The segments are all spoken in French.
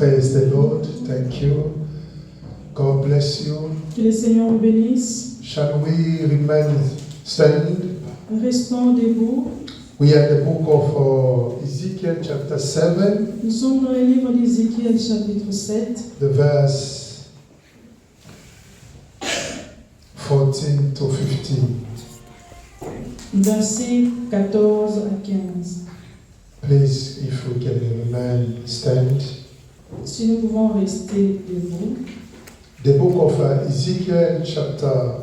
Praise the Lord. Thank you. God bless you. Que le Seigneur vous bénisse. Shall we remain standing? Restons debout. We are the book of Ezekiel chapter 7, Nous sommes dans le livre d'Ézéchiel chapitre 7, the verse 14 to 15. versets 14 à 15. Please, if we can remain stand. Si nous pouvons rester debout. The book of Ezekiel chapter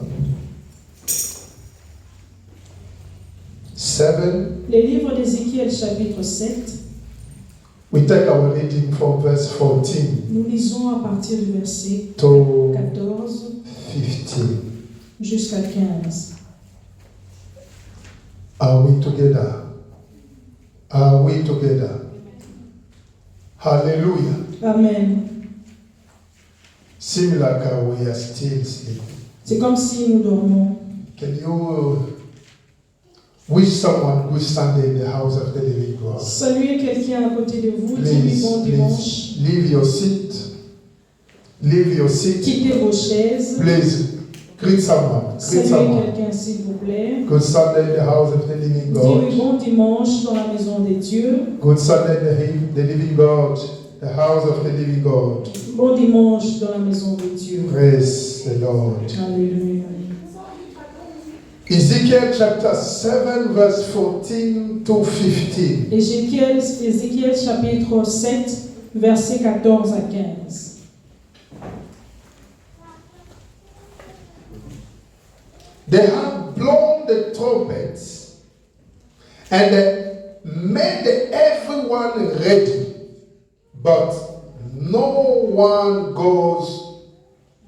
7. Le livre d'Ézéchiel chapitre 7, We take our reading from verse 14 nous lisons à partir du verset to 14 15. jusqu'à 15. Are we together? Are we together? Hallelujah. Amen. Seems like we are still sleeping. C'est comme si nous dormons. Can you wish someone good Sunday in the house of the living God? Saluez quelqu'un à côté de vous, dis-lui bon dimanche. Leave your seat. Leave your seat. Quittez vos chaises. Please greet someone. Greet Saluez someone. quelqu'un s'il vous plaît. Good Sunday in the house of the living Dis-lui God. bon dimanche dans la maison des dieux. Good Sunday in the living God. The house of the living God. Bon dimanche dans la maison des dieux. Praise the Lord. Alléluia. Ezekiel chapter 7 verse 14 to 15. Ézéchiel chapitre 7, versets 14 à 15. They have blown the trumpets and made everyone ready, but no one goes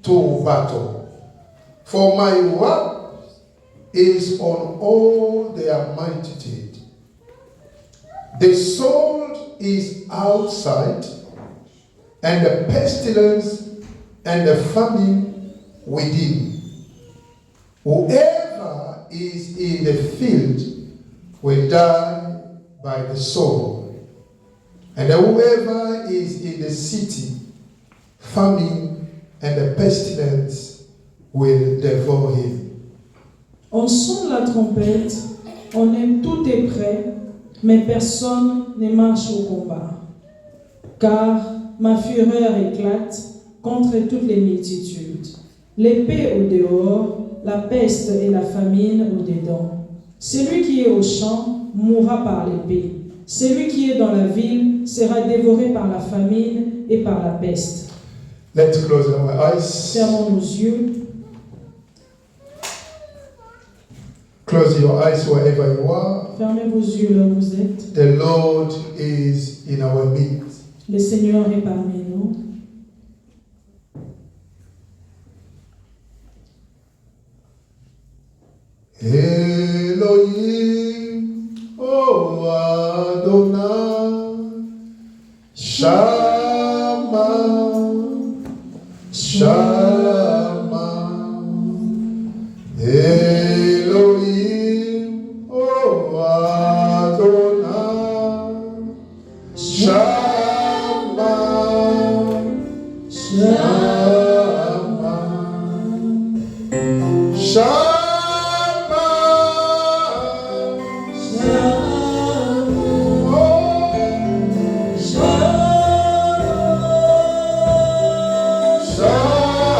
to battle. For my wrath is on all their multitude. The sword is outside, and the pestilence and the famine within. Whoever is in the field will die by the sword, and whoever is in the city, famine and the pestilence will devour him. On sonne la trompette, tout est prêt, mais personne ne marche au combat. Car ma fureur éclate contre toutes les multitudes. L'épée au dehors, la peste et la famine au dedans. Celui qui est au champ mourra par l'épée. Celui qui est dans la ville sera dévoré par la famine et par la peste. Let's close our eyes. Fermons nos yeux. Close your eyes wherever you are. Fermez vos yeux là où vous êtes. The Lord is in our midst. Le Seigneur est parmi nous. Elohim, oh Adonai, Shama, Shama, Elohim, oh Adonai, Shama, Shama, Shama. Shama.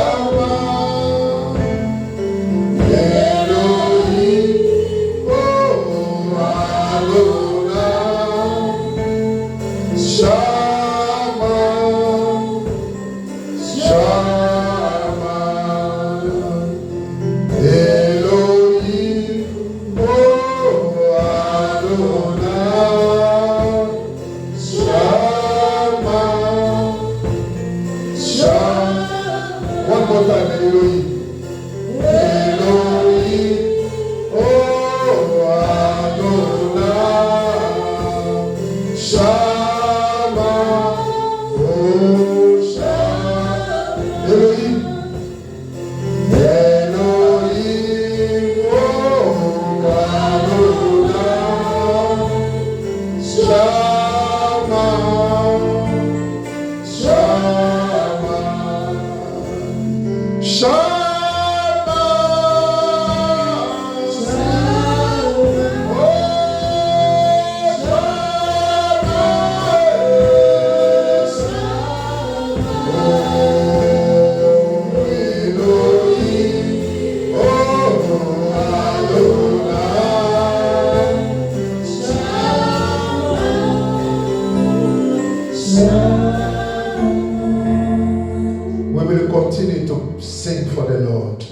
We will continue to sing for the Lord.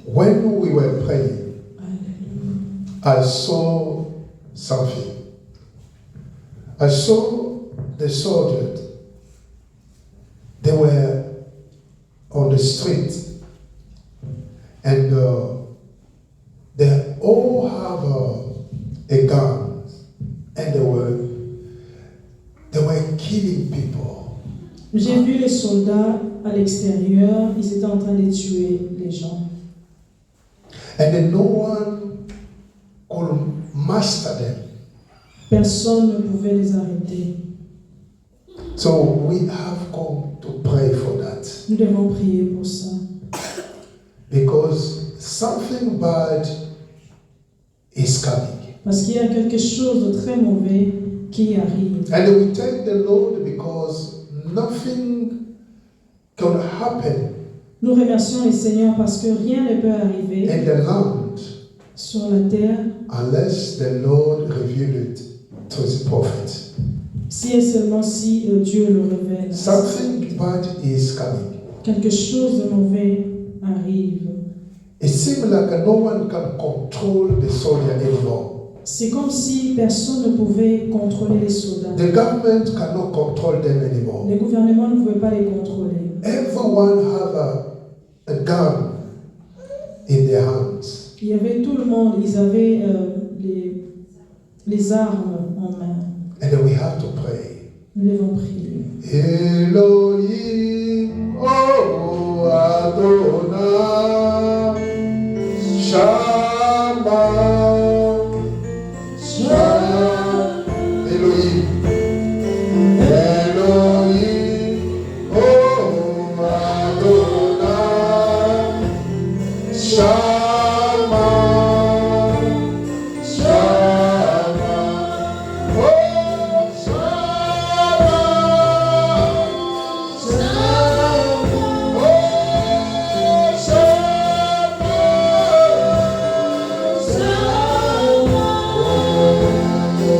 When we were praying, I saw something. I saw the soldiers. They were on the street, and they all have a gun, and they were killing people. J'ai vu les soldats à l'extérieur, ils étaient en train de tuer les gens. And then no one could master them. Personne ne pouvait les arrêter. So we have come to pray for that. Nous devons prier pour ça. Because something bad is coming. Parce qu'il y a quelque chose de très mauvais qui arrive. And we thank the Lord because nothing can happen Nous remercions le Seigneur parce que rien ne peut arriver in the land sur la terre unless the Lord revealed it to his prophet. si et seulement si Dieu le révèle. Something bad is coming. Quelque chose de mauvais arrive. It seems like no one can control the soldier anymore. C'est comme si personne ne pouvait contrôler les soldats. The government cannot control them anymore. Les gouvernements ne pouvaient pas les contrôler. Everyone have a gun in their hands. Il y avait tout le monde, ils avaient les armes en main. And then we have to pray. Nous devons prier. Elohim, oh Adonai, Shammah. Elohim, Elohim, oh Adonai, Shammah, Shammah, oh Shammah, Shammah, oh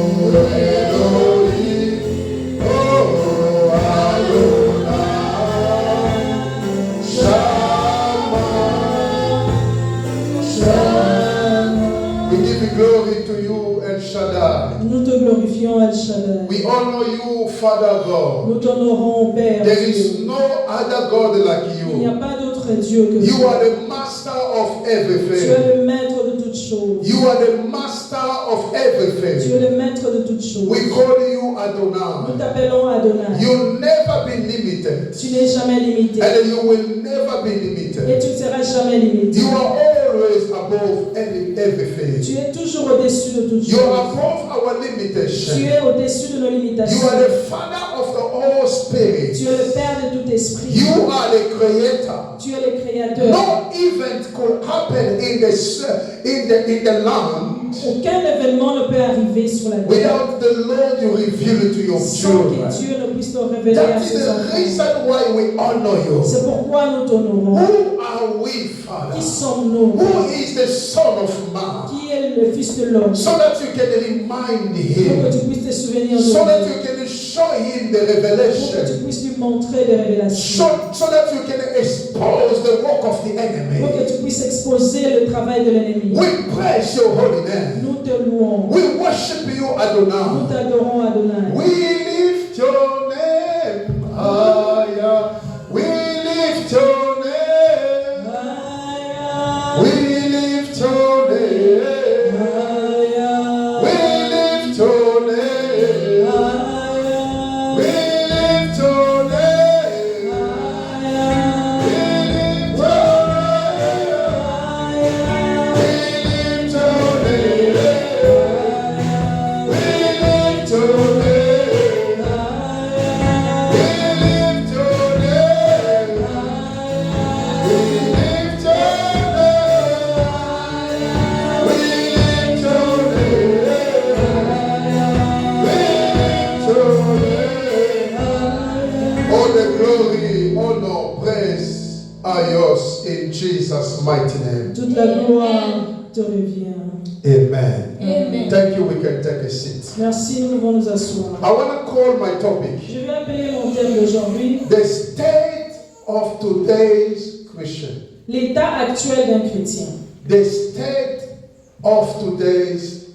glory to you, El Shaddai. Nous te glorifions, El Shaddai. We honor you, Father God. Nous t'honorons, Père. There is no other God like Il n'y a you. pas d'autre Dieu que You toi. are the master of Tu es everything. le maître de toutes choses. You are the master of Tu everything. es le maître de toutes choses. We call you Nous Adonai. t'appelons Adonai. You'll never be limited. Tu n'es jamais limité. And you will never be Et limited. tu ne seras jamais limité. You are always above everything. Tu es toujours au-dessus de toutes You are choses. above our Tu limitation. es au-dessus de nos You limitations. are the Father of the all spirits. Tu es le Père de tout esprit. You are the Creator. Tu es le Créateur. No event could happen in the land Aucun événement ne peut arriver sur la terre without the Lord you reveal it to your sans children. que Dieu ne puisse te révéler à That is ses the enfants. reason why we honor you. C'est pourquoi nous t'honorons. Who are we, Father? Qui sommes-nous? Who is the Son of Man? Qui est le Fils de l'homme? So that you can remind Pour que him. tu puisses te souvenir de So that lui. you can show him the Pour que tu revelation. puisses lui montrer des révélations. So that you can expose the work of the Pour enemy. que tu puisses exposer le travail de l'ennemi. We praise your holy name. Nous te louons. We worship you, Nous Adonai. t'adorons, Adonai. We lift your name higher. We lift your name. We lift your name. We lift your name. We lift your name. We lift your name. We lift your name. We lift your name. We lift your name. We lift your name. We lift your name. All the glory, honor, praise are yours in Jesus' mighty name. Toute la gloire te revient. Amen. Amen. Thank you. We can take a seat. Merci, nous devons nous asseoir. I want to call my topic Je vais appeler mon thème actuel d'aujourd'hui, The state of today's Christian. l'état actuel d'un chrétien. The state of today's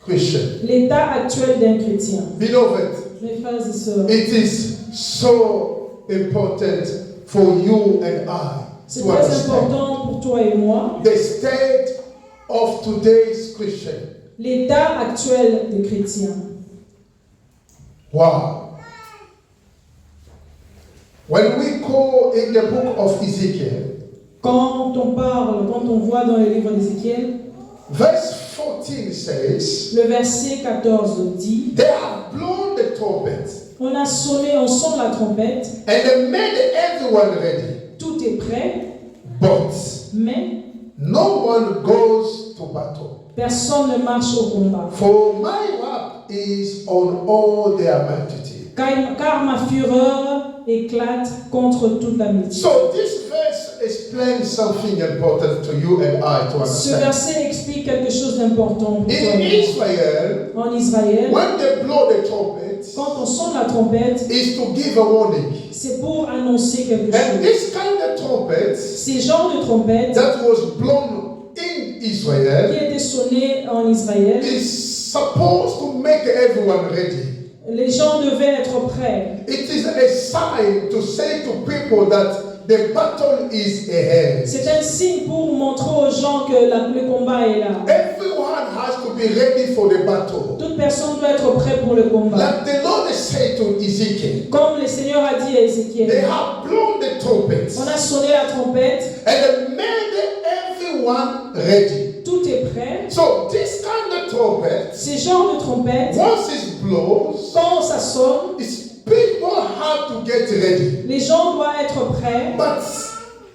Christian. L'état actuel d'un chrétien. Beloved, Mes frères et sœurs, it is so important for you and I c'est to très understand important pour toi et moi, the state of today's Christian. l'état actuel des chrétiens. Wow. When we go in the book of Ezekiel, Quand on voit dans le livre d'Ézéchiel, verse 14 says, le verset 14 dit, they have blown the trumpet on a sonné, on sonne la trompette, and they made everyone ready, tout est prêt, but mais no one goes to battle. personne ne marche au combat. For my wrath is on all their multitude. Car ma fureur éclate contre toute la multitude. So this verse explains something important to you and I to Ce understand. verset explique quelque chose d'important pour toi In et moi. Israel, En Israël, when they blow the trumpet, quand on sonne la trompette, is to give a warning. c'est pour annoncer quelque And chose. this kind of trumpet Ces genres de trompettes that was blown in qui Israel étaient sonnées en Israël, is supposed to make everyone ready. les gens devaient être prêts. It is a sign to say to people that the battle is ahead. C'est un signe pour montrer aux gens que le combat est là. Everyone has to be ready for the battle. Toute personne doit être prête pour le combat. Like the Lord said to Ezekiel, Comme le Seigneur a dit à they Ézéchiel, have blown the trumpets on a sonné la trompette, and made everyone ready. tout est prêt. So this kind of trumpet, Ces genres de trompettes, once it blows, quand ça sonne, people have to get ready. les gens doivent être prêts, But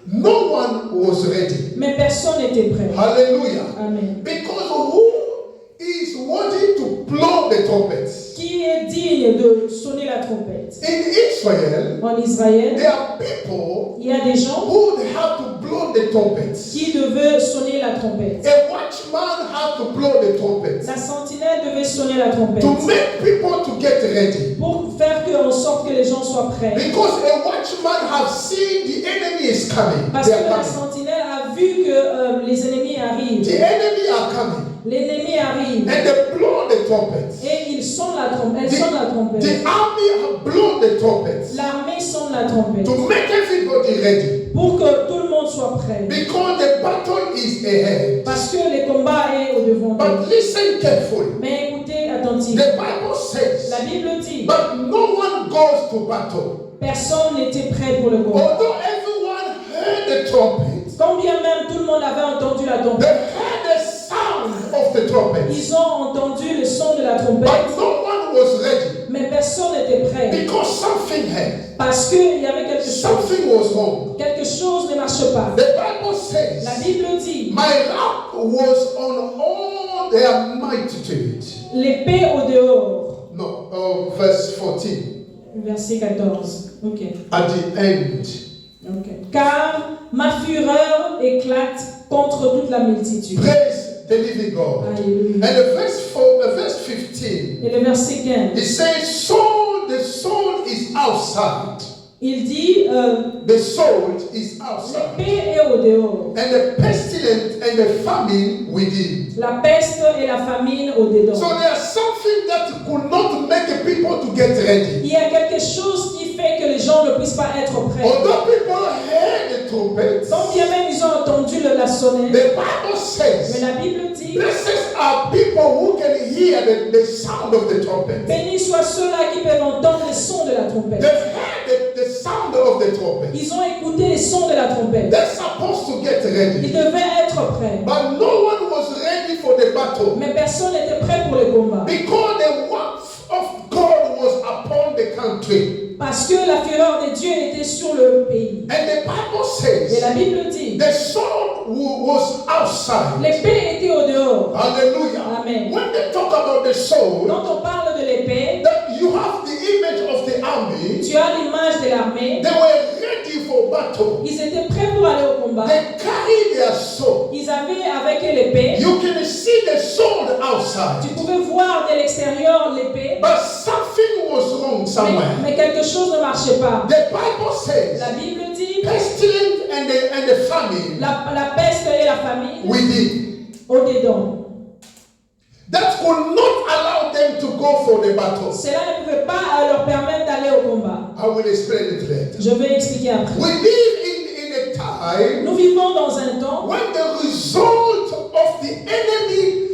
no one was ready. mais personne n'était prêt. Hallelujah. Amen. Because who is wanting to blow the trumpets? Qui est digne de sonner la trompette? In Israel, En Israël, there are people il y a des gens who have to blow the trumpets. qui devaient sonner la trompette. A watchman have to blow the trumpet La sentinelle devait sonner la trompette to make people to get ready. pour faire en sorte que les gens soient prêts. Because a watchman have seen the enemy is coming. Parce They que are la coming. sentinelle a vu que les ennemis The arrivent. enemy are coming. L'ennemi arrive And they blow the trumpets. et ils sonnent la trompette. Elle sonne la trompette. The army have blown the trumpets L'armée sonne la trompette to make everybody ready. pour que tout le monde soit prêt. Because the battle is ahead. Parce que le combat est au devant d'eux. But listen carefully. Mais écoutez attentivement. The Bible says, La Bible dit, but no one goes to battle. personne n'était prêt pour le combat. Although everyone heard the trumpet, Quand bien même tout le monde avait entendu la they trompette, heard the sound of the trumpet. ils ont entendu le son de la trompette, But no one was ready mais personne n'était prêt. because something happened. Parce qu'il y avait quelque chose. Something was wrong. Quelque chose ne marche pas. The Bible says, La Bible dit, my wrath was on all their multitude. l'épée au dehors. No, verse 14. Verset 14. Ok. At the end, Ok. Car ma fureur éclate contre toute la multitude. praise the living God. Alléluia. And the verse 15, Et le verset 15, it says, so the soul is outside. il dit, The soul is outside. l'épée est au dehors. And the pestilence and the famine within. La peste et la famine au dedans. So there's something that could not make the people to get ready. Il y a quelque chose qui fait que les gens ne puissent pas être prêts. Although people heard the trumpets, Quand bien même ils ont entendu la sonnette, the Bible mais says, la Bible dit, blessed are people who can hear the sound of the trumpet. bénis soient ceux-là qui peuvent entendre le son de la They've trompette. heard the sound of the trumpet. Ils ont écouté les sons de la trompette. They're supposed to get Ils ready. devaient être prêts. But no one was ready for the battle. Mais personne n'était prêt pour le combat. Because the wrath of God was upon the country. Parce que la fureur de Dieu était sur le pays. And the Bible Et la says, Bible dit, the sword was outside. l'épée était au dehors. Hallelujah. Amen. When they talk about the sword, Quand on parle de l'épée, that you have the image of the army. tu as l'image de l'armée. They were ready for battle. Ils étaient prêts pour aller au combat. They carried their sword. Ils avaient avec eux l'épée. You can see the sword outside. Tu pouvais voir de l'extérieur l'épée. But something was wrong. somewhere. Mais quelque chose ne marchait pas. The Bible says, La Bible dit, pestilence and the famine la peste et la famine within. au-dedans. That could not allow them to go for the battle. Cela ne pouvait pas leur permettre d'aller au combat. I will explain it later. Je vais expliquer après. We live in a time Nous vivons dans un temps when the result of the enemy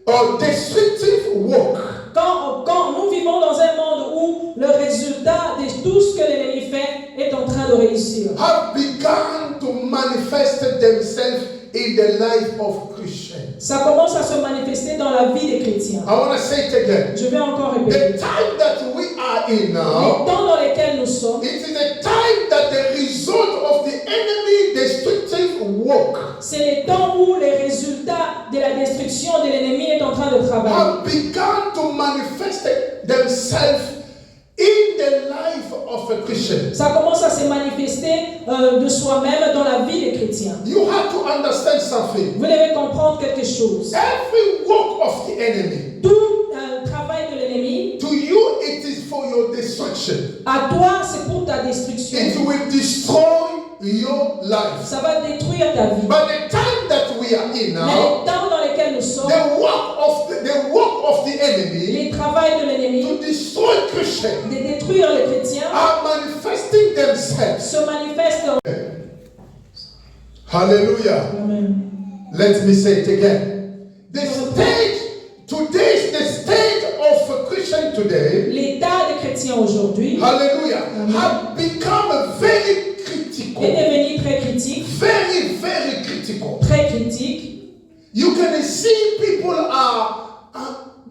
or destructive work quand nous vivons dans un monde où le résultat de tout ce que l'ennemi fait est en train de réussir. have begun to manifest themselves in the life of Christians. Ça commence à se manifester dans la vie des chrétiens. I want to say it again. Je vais encore répéter. The time that we are in Les now, temps dans lesquels nous sommes, it is a time that the result of the enemy destructive work c'est les temps où les résultats de la destruction de l'ennemi est en train de travailler. have begun to manifest themselves in the life of a Christian. Ça commence à se manifester de soi-même dans la vie des chrétiens. You have to understand something. Vous devez comprendre quelque chose. Every work of the enemy, Tout travail de l'ennemi, to you it is for your destruction. à toi, c'est pour ta destruction. It will destroy your life. Ça va détruire ta vie. By the time that we are in Mais now, les temps dans lesquels nous sommes, the work of the enemy les travails de to l'ennemi, destroy Christians de détruire les chrétiens, are manifesting themselves. se manifestent. Hallelujah. Amen. Let me say it again. The state of a Christian today, L'état des chrétiens aujourd'hui hallelujah, Amen. have become very critical. est devenu très critique, Very, very critical. très critique. You can see people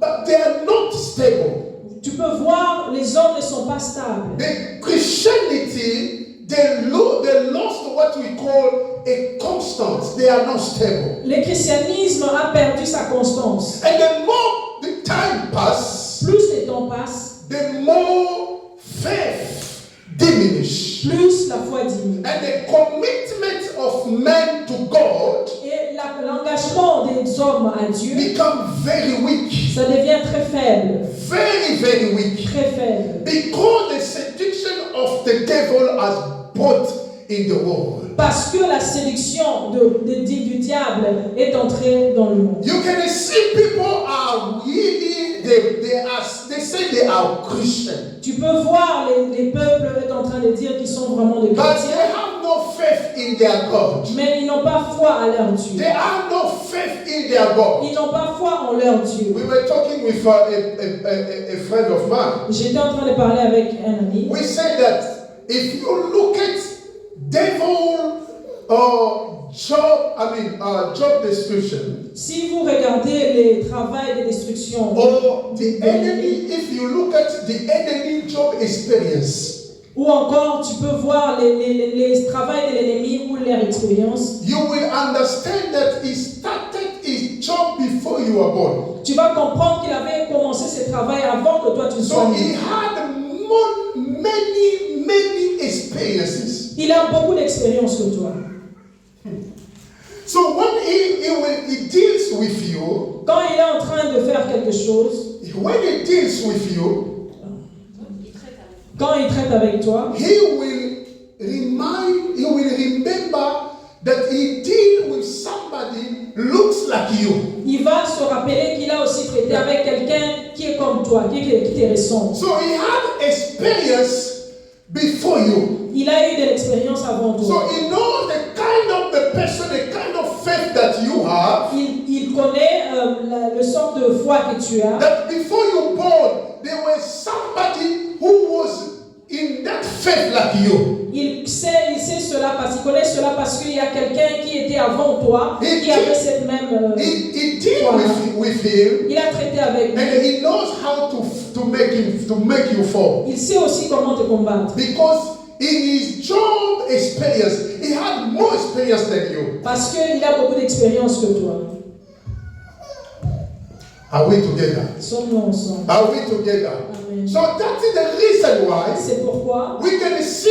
but they are not stable. Tu peux voir, les hommes ne sont pas stables. The Christianity, they lost what we call a constance. They are not stable. Le christianisme a perdu sa constance. And the more the time passes, Plus les temps passent, the more faith diminish. plus la foi diminue. And the commitment of men to God Et l'engagement des hommes à Dieu, become very weak. ça devient très faible. Very, very weak. Très faible. Because the seduction of the devil has brought in the world. Parce que la séduction du diable est entrée dans le monde. You can see people are really, they say they are Christian. Tu peux voir les peuples est en train de dire qu'ils sont vraiment des But they chrétiens, have no faith in their God. mais ils n'ont pas foi à leur Dieu. They have no faith in their God. Ils n'ont pas foi en leur Dieu. We were talking with a friend of mine. J'étais en train de parler avec un ami. We said that if you look at devil job description, Si vous regardez les travails de destruction or the enemy, if you look at the enemy job experience, ou encore tu peux voir les travails de l'ennemi ou leur expérience, you will understand that he started his job before you were born. tu vas comprendre qu'il avait commencé ce travail avant que toi tu sois So né. he had many experiences. Il a beaucoup d'expérience que toi. So when he deals with you, Quand il est en train de faire quelque chose, when he deals with you, quand il traite avec toi, he will remember that he deal with somebody looks like you. il va se rappeler qu'il a aussi traité avec quelqu'un qui est comme toi, qui te ressemble. So he had experience before you. Il a eu de l'expérience avant So toi. he knows the person, the kind of faith that you have. Il connaît le sort de foi que tu as. That before you born, there was somebody who was in that faith like you. Il sait cela parce qu'il connaît cela parce qu'il y a quelqu'un qui était avant toi, qui avait cette même He deal foi. with him, Il a traité avec and lui. he knows how to make you fall. Il sait aussi comment te combattre. Because in his job experience, he had more experience than you. Parce qu'il a beaucoup d'expérience que toi. Are we together? Sommes-nous ensemble. Are we together? Amen. So that is the reason why C'est pourquoi we can see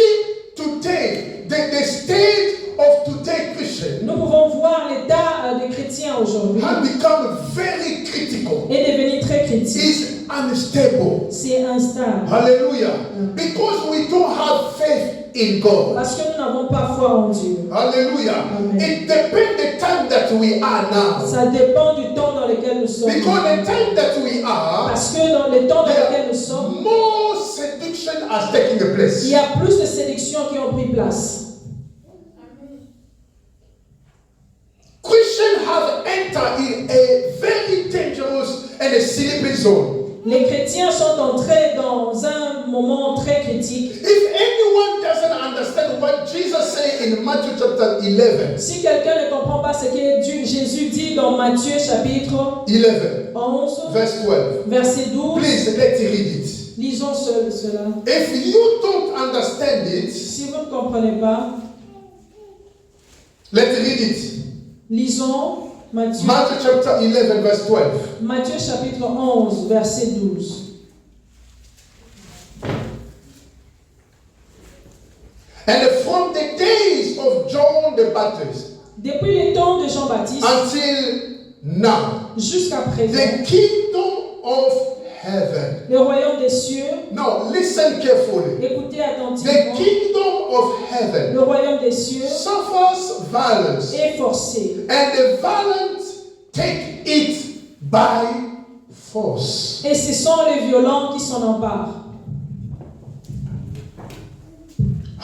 today the state of today Christian nous pouvons voir l'état des chrétiens aujourd'hui have become very critical. est devenu très critique. Is unstable. C'est instable. Hallelujah. Because we don't have faith in God. Parce que nous n'avons pas foi en Dieu. Hallelujah. Amen. It depends the time that we are now. Ça dépend du temps dans lequel nous sommes. Because the time that we are, Parce que dans le temps dans lequel nous sommes, more seduction has taken place. il y a plus de séductions qui ont pris place. Christians have entered in a very dangerous and a slippery zone. Les chrétiens sont entrés dans un moment très critique. If anyone doesn't understand what Jesus said in Matthew chapter 11, Si quelqu'un ne comprend pas ce que Jésus dit dans Matthieu chapitre 11, verse 12, verset 12, please let's read it. lisons cela. If you don't understand it, Si vous ne comprenez pas, let's read it. lisons Matthieu, Matthew chapter 11, verse 12. Matthieu chapitre 11, verset 12. And from the days of John the Baptist Depuis les temps de Jean-Baptiste until now, jusqu'à présent, the kingdom of heaven. le royaume des cieux, Now, listen carefully. écoutez The attentivement, kingdom of heaven le royaume des cieux suffers violence, est forcé. and the violent take it by force. Et ce sont les violents qui s'en emparent.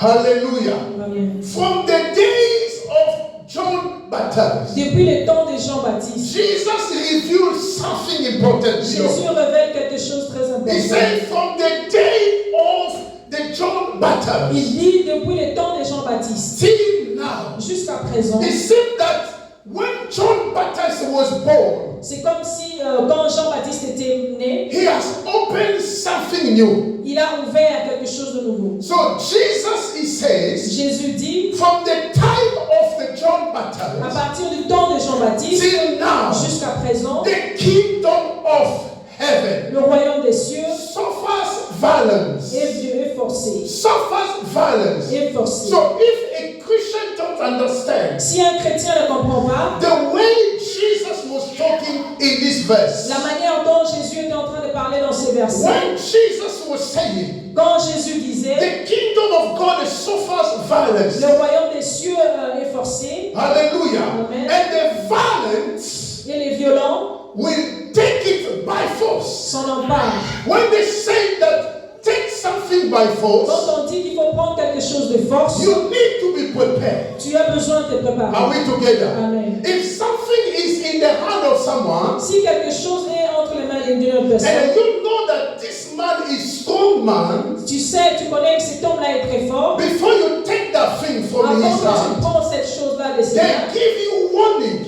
Hallelujah. Amen. From the days of John Baptist, Depuis les temps de Jean-Baptiste, Jesus revealed something important. Jésus révèle quelque chose de très He important. said, from the day of the John Baptist Il dit depuis les temps de Jean-Baptiste till now, jusqu'à présent, it seemed that when John Baptist was born, c'est comme si quand Jean-Baptiste était né, he has opened something new. il a ouvert quelque chose de nouveau. So Jesus, he says, Jésus dit, from the time of the John à Baptist partir du temps de Jean-Baptiste till now, jusqu'à présent, the kingdom of heaven le royaume des cieux suffers violence. est forcé. Suffers violence. Est forcé. So if a Christian don't understand Si un chrétien ne comprend pas the way Jesus was talking in this verse, la manière dont Jésus était en train de parler dans ces versets, when Jesus was saying quand Jésus disait, the kingdom of God suffers violence, le royaume des cieux est forcé, hallelujah, Amen. and the violence et les violents will take it by force. s'en emparent. When they say that take something by force, Quand on dit qu'il faut prendre quelque chose de force, you need to be prepared. tu as besoin de te Are préparer. we together? Amen. If something is in the hand of someone, Si quelque chose est entre les mains d'une autre personne, and you know that this man is strong man, tu sais, tu connais que cet homme-là est très fort, before you take that thing from avant his que tu hand, prends cette chose-là de ses they mains, give you warning.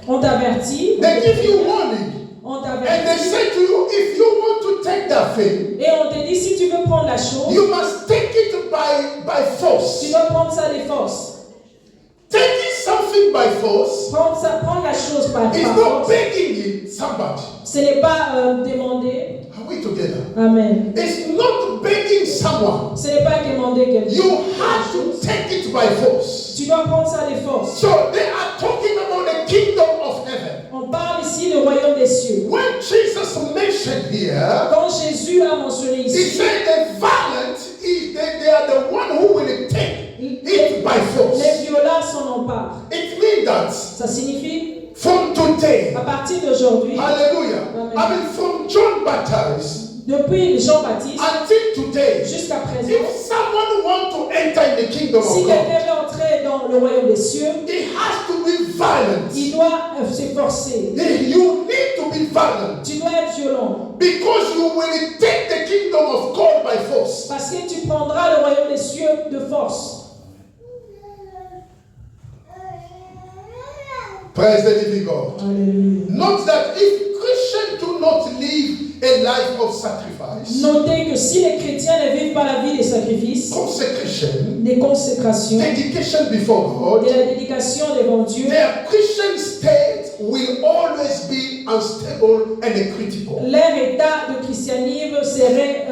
on t'avertit, They give you warning. on And they t'avertit, say to you, if you want to take that thing, et on te dit, si tu veux prendre la chose, you must take it by tu force. dois prendre ça de force. Taking something by force Prendre la chose par is not force. begging it somebody. Ce n'est pas demander. Are we together? Amen. It's not begging someone. Ce n'est pas demander quelque You chose. have to take it by force. Tu dois prendre ça de force. So they are talking about the kingdom of heaven. On parle ici du royaume des cieux. When Jesus mentioned here, Quand Jésus a mentionné he ici, said the violent, they are the one who will take it by force. les violents s'en emparent. It means that Ça signifie, from today, à partir d'aujourd'hui, hallelujah, Amen. I mean from John Baptist depuis Jean-Baptiste until today, jusqu'à présent, if someone wants to enter in the kingdom si of quelqu'un God, veut entrer dans le royaume des cieux, it has to be violent. il doit s'efforcer. You need to be violent Tu dois être violent. because you will take the kingdom of God by force. Parce que tu prendras le royaume des cieux de force. Praise the living God. Alléluia. Note that if Christians do not live a life of sacrifice, Notez que si les chrétiens ne vivent pas la vie des sacrifices, consecration, des consécrations, dedication before God, de la dédication devant Dieu, their Christian state will always be unstable and critical. leur état de christianisme serait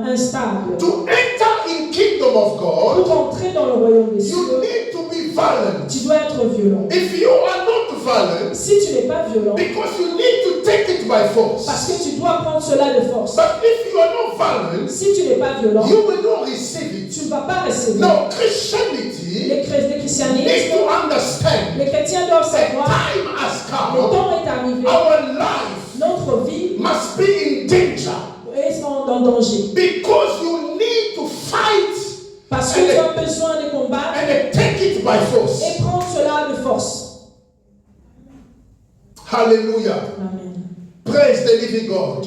instable. To enter in kingdom of God, Pour entrer dans le royaume des you cieux, need to be violent. tu dois être violent. If you are not violent, Si tu n'es pas violent, because you need to take it by force. parce que tu dois prendre cela de force. But if you are not violent, Si tu n'es pas violent, you will not receive it. tu ne vas pas recevoir. No, Christianity Le christianisme, needs to understand les chrétiens doivent that savoir, time has le come. temps est arrivé, Our life notre vie must be in danger est en danger. because you need to fight Parce que tu as besoin de combattre and take it by force. et prendre cela de force. Hallelujah. Amen. Praise the living God.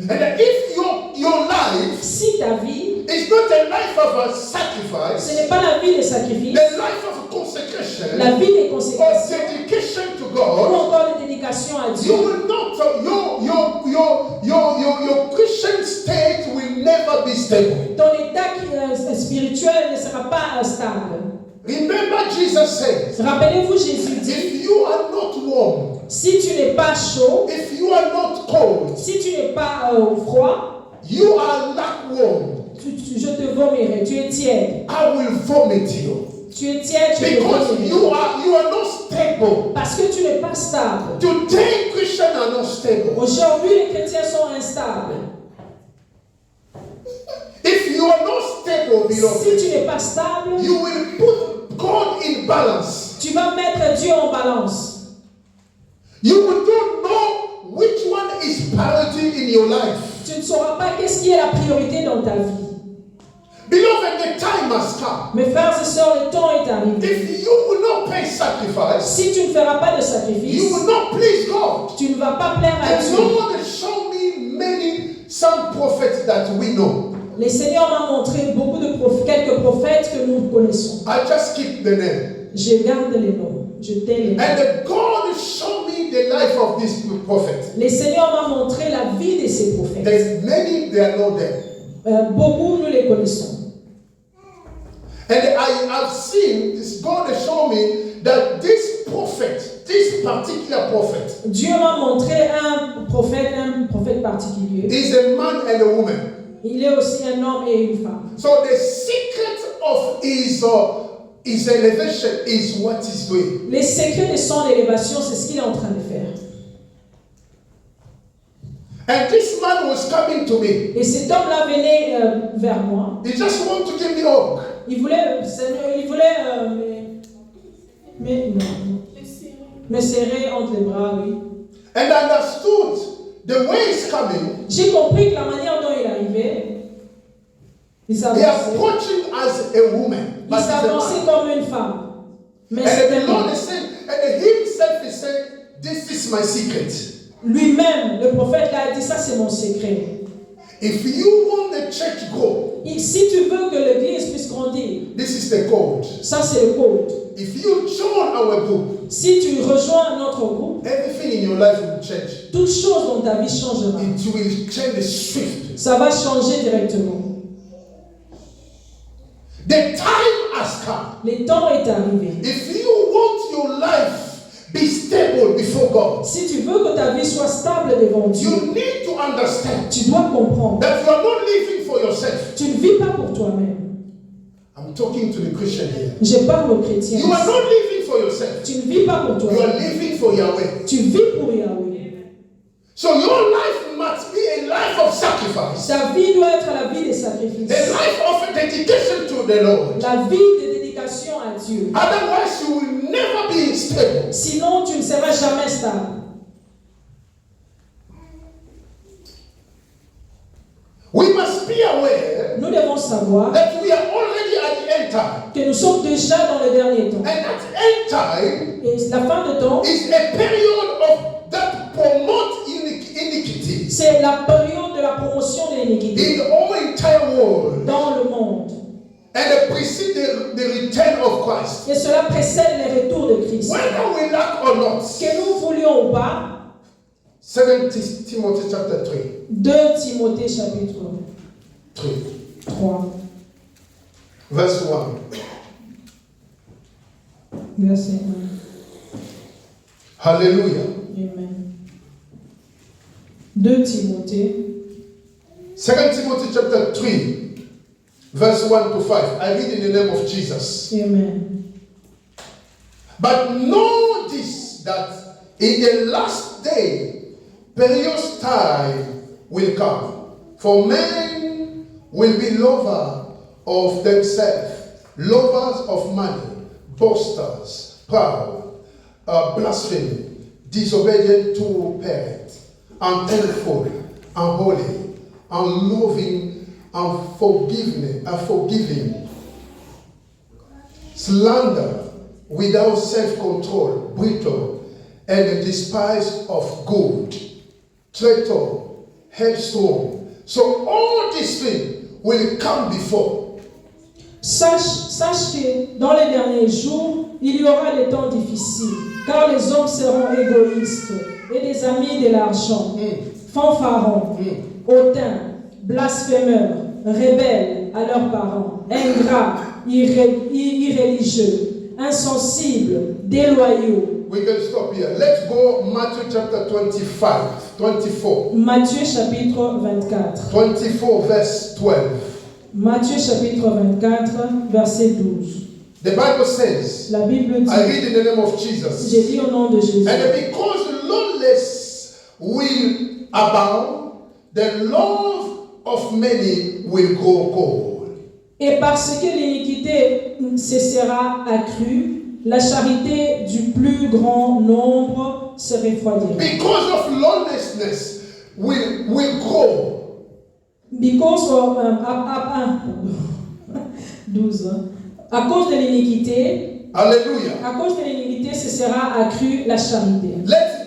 And if your life Si ta vie, is not a life of a ce sacrifice, n'est pas la vie des sacrifices, the life of consecration la vie des or conséquences, dedication to ou God, encore de dédication à Dieu, you will not, your Christian state will never be stable. ton état spirituel ne sera pas stable. Remember, Jesus said, Rappelez-vous, Jésus dit, if you are not warm, si tu n'es pas chaud, if you are not cold, si tu n'es pas froid, you are lukewarm. je te vomirai, tu es tiède. I will vomit you. Tu es tiède, je te Because vomirai. you are not stable. Parce que tu n'es pas stable. Today, Christians are not stable. Aujourd'hui, les chrétiens sont instables. If you are not stable, Si beloved, tu n'es pas stable, you will put God in balance. tu vas mettre Dieu en balance. You will don't know which one is priority in your life. Tu ne sauras pas qu'est-ce qui est la priorité dans ta vie. Beloved, the time has come. Mes frères et sœurs, le temps est arrivé. If you will not pay sacrifice, Si tu ne feras pas de you sacrifice, will not please God. tu ne vas pas plaire à The Dieu. Lord has shown me some prophets that we know. Le Seigneur m'a montré beaucoup de quelques prophètes que nous connaissons. I just keep the name. Je garde les noms. Je tais les noms. And God showed me the life of this prophet. Le Seigneur m'a montré la vie de ces prophètes. There's many, they are not there. Beaucoup, nous les connaissons. And I have seen, God has shown me that this prophet, this particular prophet, Dieu m'a montré un prophète particulier. is a man and a woman. Il est aussi un homme et une femme. So the secret of his elevation is what he's doing. Les secrets de son élévation, c'est ce qu'il est en train de faire. And this man was coming to me. Et cet homme-là venait vers moi. He just wanted to give me hug. Il voulait me serrer entre les bras, oui. And I understood the way he's coming. J'ai compris que la manière dont il arrivait, il He s'avançait. approaching as a woman. Il But he's a s'avançait man. comme une femme. Mais And c'était the Lord is saying, and himself is saying, this is my secret. lui-même, le prophète là, a dit ça, c'est mon secret. If you want the church grow, Et si tu veux que l'église puisse grandir, this is the code. ça c'est le code. If you join our group, Si tu rejoins notre groupe, everything in your life will change. toute chose dans ta vie changera. It will change swift. Ça va changer directement. The time has come. Le temps est arrivé. If you want your life be stable before God, Si tu veux que ta vie soit stable devant Dieu, you need to understand tu dois comprendre. that you are not living for yourself. Tu ne vis pas pour toi-même. I'm talking to the Christian here. Je parle aux chrétiens. You are not living for yourself. Tu ne vis pas pour You toi. are living for Yahweh. Tu vis pour Yahweh. So your life must be a life of sacrifice. Ta vie doit être la vie des sacrifices. A life of dedication to the Lord. La vie de dédication à Dieu. Otherwise, you will never be stable. Sinon, tu ne seras jamais stable. We must be aware Nous devons savoir that we are already at the end time. que nous sommes déjà dans le dernier temps. And that end time Et la fin de temps, is a period of that promote iniquity c'est la période de la promotion de l'iniquité in the whole entire world. dans le monde. And it precedes the return of Christ. Et cela précède le retour de Christ. Whether we like or not. Que nous voulions ou pas, 2 Timothy chapter 3. 2 Timothée chapitre 3, Verse 1. verset 1. Hallelujah. Amen. 2 Timothée, 2 Timothy chapter 3, verse 1 to 5. I read in the name of Jesus. Amen. But know this, that In the last day, perilous time will come. For men will be lovers of themselves, lovers of money, boasters, proud, blaspheming, disobedient to parents, unthankful, unholy, unloving, unforgiving, slander, without self-control, brutal, and despise of good, traitor, headstrong. So all these things will come before. Sache que dans les derniers jours, il y aura des temps difficiles, car les hommes seront égoïstes et des amis de l'argent, fanfarons, hautains, blasphémeurs, rebelles à leurs parents, ingrats, irréligieux, insensibles, déloyaux. We can stop here. Let's go Matthew chapter 24. Matthieu chapitre 24. 24 verse 12. Matthieu chapitre 24, verset 12. The Bible says, La Bible dit, I read in the name of Jesus. j'ai dit au nom de Jésus. And because lawless will abound, the love of many will grow cold. Et parce que l'iniquité cessera accrue, la charité du plus grand nombre se refroidira. Because of lawlessness will grow. Because of, 12. À cause de l'iniquité, Hallelujah. à cause de l'iniquité cessera accrue la charité.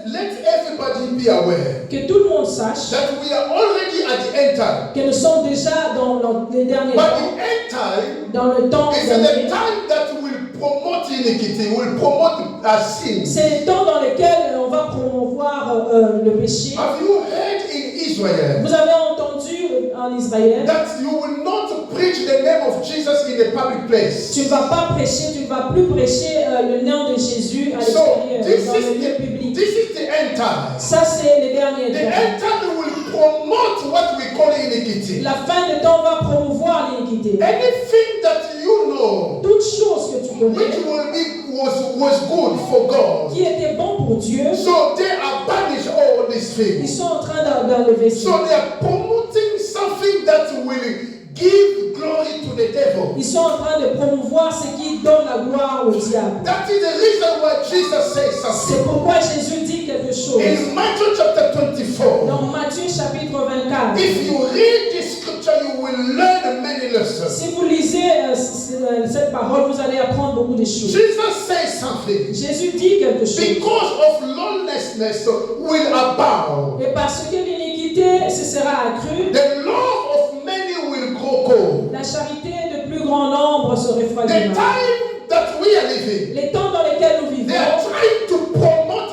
Let everybody be aware Que tout le monde sache that we are already at the end time. que nous sommes déjà dans les derniers But temps, the end time dans le temps is dernier. the time that will promote iniquity, will promote sin. C'est le temps dans lequel on va promouvoir le péché. Have you heard in Israel Vous avez entendu en Israël, that you will not preach the name of Jesus in a public place? tu ne vas pas prêcher, tu ne vas plus prêcher le nom de Jésus à So l'extérieur, dans le lieu public. this is the end time. Ça, c'est les derniers The temps. end time will promote what we call iniquity. La fin des temps va promouvoir l'iniquité. Anything that you know Toute chose que tu connais, which will be was good for God. qui était bon pour Dieu, So they are banish all these ils things. sont en train d'enlever ça. So they are promoting something that will give glory to the devil. Ils sont en train de promouvoir ce qui donne la gloire au diable. That is the reason why Jesus says something. C'est pourquoi Jésus dit quelque chose. In Matthew chapter 24, Dans Matthieu chapitre 24, if you read this scripture, you will learn many lessons. si vous lisez cette parole, vous allez apprendre beaucoup de choses. Jesus says something. Jésus dit quelque chose. Because of lawlessness will abound. Et parce que l'iniquité se sera accrue, The love of many will grow cold. la charité de plus grand nombre se The refroidira. time that we are living, Les temps dans lesquels nous they are vivons, trying to promote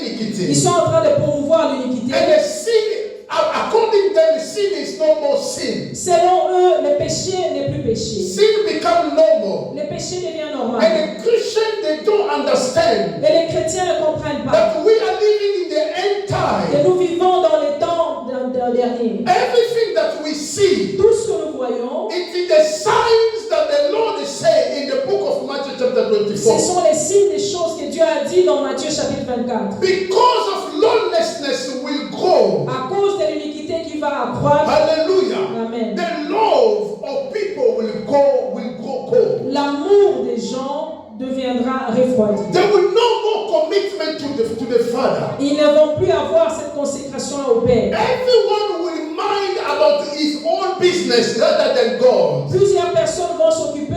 iniquity. ils sont en train de promouvoir l'iniquité. And the sin, according to them, sin is no more sin. Selon eux, le péché n'est plus péché. Sin becomes normal. Le péché devient normal. And the Christians, they don't understand Et les chrétiens ne comprennent pas that we are living in the end que time. nous vivons dans les temps derniers. Everything that we see, Tout ce que nous voyons, it is the signs that the Lord is saying in the book of Matthew chapter ce 24. sont les signes des choses que Dieu a dit dans Matthieu chapitre 24. Because of lawlessness will grow. À cause de l'iniquité qui va accroître, Hallelujah. Amen. The love of people will grow cold. L'amour des gens deviendra refroidi. There will no more commitment to the Father. Ils ne vont plus avoir cette consécration au Père. Everyone will mind about his own business rather than God. Plusieurs personnes vont s'occuper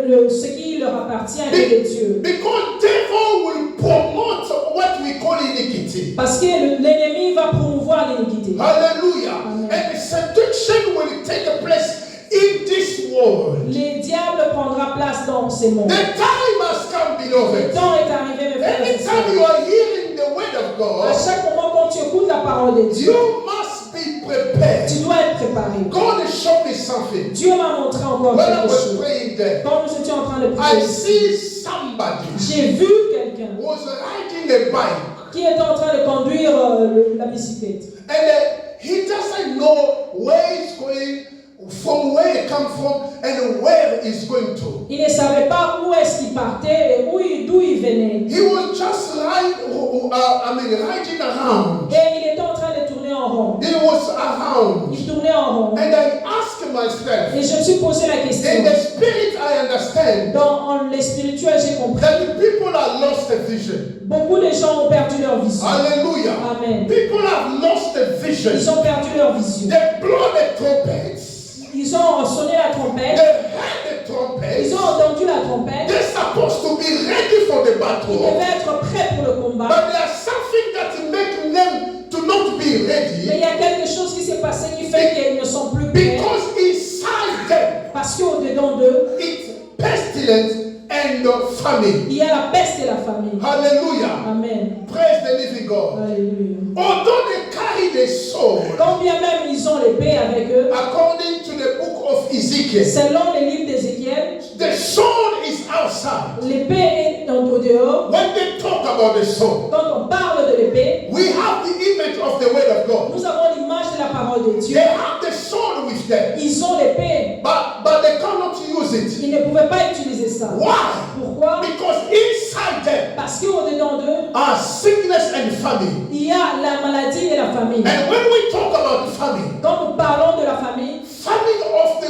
de ce qui leur appartient que de Dieu. Because devil will promote what we call iniquity. Parce que l'ennemi va promouvoir l'iniquité. Hallelujah. Amen. And seduction will take place in this world. Le diable prendra place dans ces mondes. The time has come, Le beloved. temps est arrivé, mes frères et Anytime you sœurs. are hearing the word of À God, chaque moment quand tu écoutes la parole de Dieu, you must be prepared. tu dois être préparé. God has shown me something. Dieu m'a montré encore When I quelque was chose. praying there, Quand nous étions en train de I prier, see somebody j'ai vu quelqu'un who was riding a bike, qui était en train de conduire la bicyclette. and he doesn't know where it's going, from where it comes come from and where he's going to. Il ne savait pas où est-ce qu'il partait et d'où il venait. He was just riding around. Et il était en train de tourner en rond. He was around. Il tournait en rond. And I asked myself, Et je me suis posé la question. in the spirit I understand Dans les spirituels, j'ai compris. that the people have lost the vision. Beaucoup de gens ont perdu leur vision. Hallelujah. Amen. People have lost the vision. Ils ont perdu leur vision. They blow the trumpets. Ils ont sonné la trompette. They heard the trumpets. Ils ont entendu la trompette. They're supposed to be ready for the Ils battle. devaient être prêts pour le combat. But there's something that makes them to not be Mais ready il y a quelque chose qui s'est passé qui fait qu'ils ne sont plus prêts. because inside them Parce qu'au-dedans d'eux, it's pestilence and famine. il y a la peste et la famine. Hallelujah. Amen. Praise the living God. Alléluia. Although they carry the sword, Quand bien même ils ont l'épée avec eux, according to the book of Ezekiel, selon les livres d'Ézéchiel, the sword is outside. l'épée est au dehors. When they talk about the sword, Quand on parle de l'épée, we have the image of the word of God. nous avons l'image de la parole de Dieu. They have the sword with them, Ils ont l'épée. but they cannot use it. Ils ne pouvaient pas utiliser ça. Why? Pourquoi? Because inside them Parce qu'au-dedans d'eux, are sickness and famine. il y a la maladie et la famine. And when we talk about famine, Quand nous parlons de la famine of the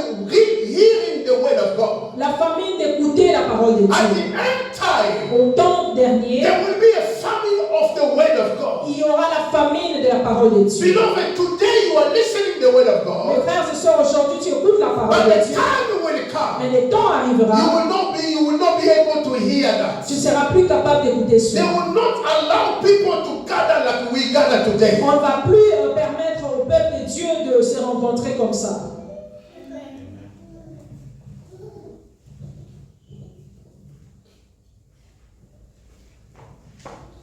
hearing the word of God, la famine d'écouter la parole de at the Dieu. end time, Au temps dernier, there will be a famine of the word of God. il y aura la famine de la parole de Dieu. Beloved, today you are listening the word of Mes God, frères et sœurs, aujourd'hui tu écoutes la parole but de the Dieu. time will come. Mais le temps arrivera, You will not be able to hear that. tu ne seras plus capable d'écouter They cela. will not allow people to gather like we gather today. On ne va plus permettre au peuple de Dieu de se rencontrer comme ça.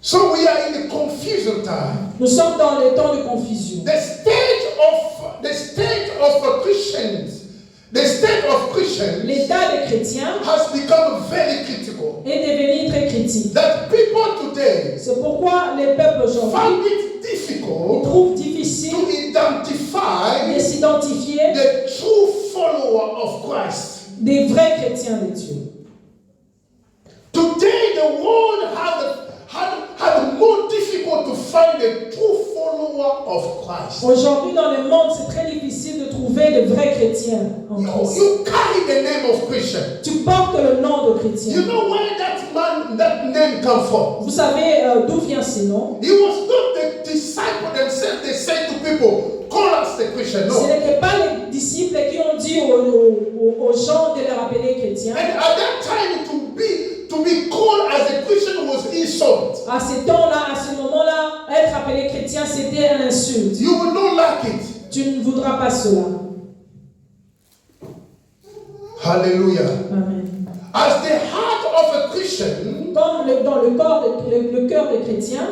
So we are in the confusion time. Nous sommes dans le temps de confusion. The state of Christians L'état des chrétiens has become very critical. est devenu très critique. That people today C'est pourquoi les peuples aujourd'hui find it ils difficult trouvent to difficile identify de s'identifier the true follower of Christ. des vrais chrétiens de Dieu. Today the world had more difficult to find a true follower of Christ. Aujourd'hui, dans le monde, c'est très difficile de trouver de vrais chrétiens en Christ. You carry the name of Christian. Tu portes le nom de chrétien. You know where that name come from? Vous savez d'où vient ce nom? It was not the disciples themselves. They said to people, "Call us the Christian." Ce No. n'était pas les disciples qui ont dit aux gens de les rappeler chrétiens. And at that time, to be called as a Christian was insult. À ce temps-là, à ce moment-là, être appelé chrétien, c'était un insulte. You will not like it. Tu ne voudras pas cela. Hallelujah. Amen. As the heart of a Christian Comme dans le cœur des chrétiens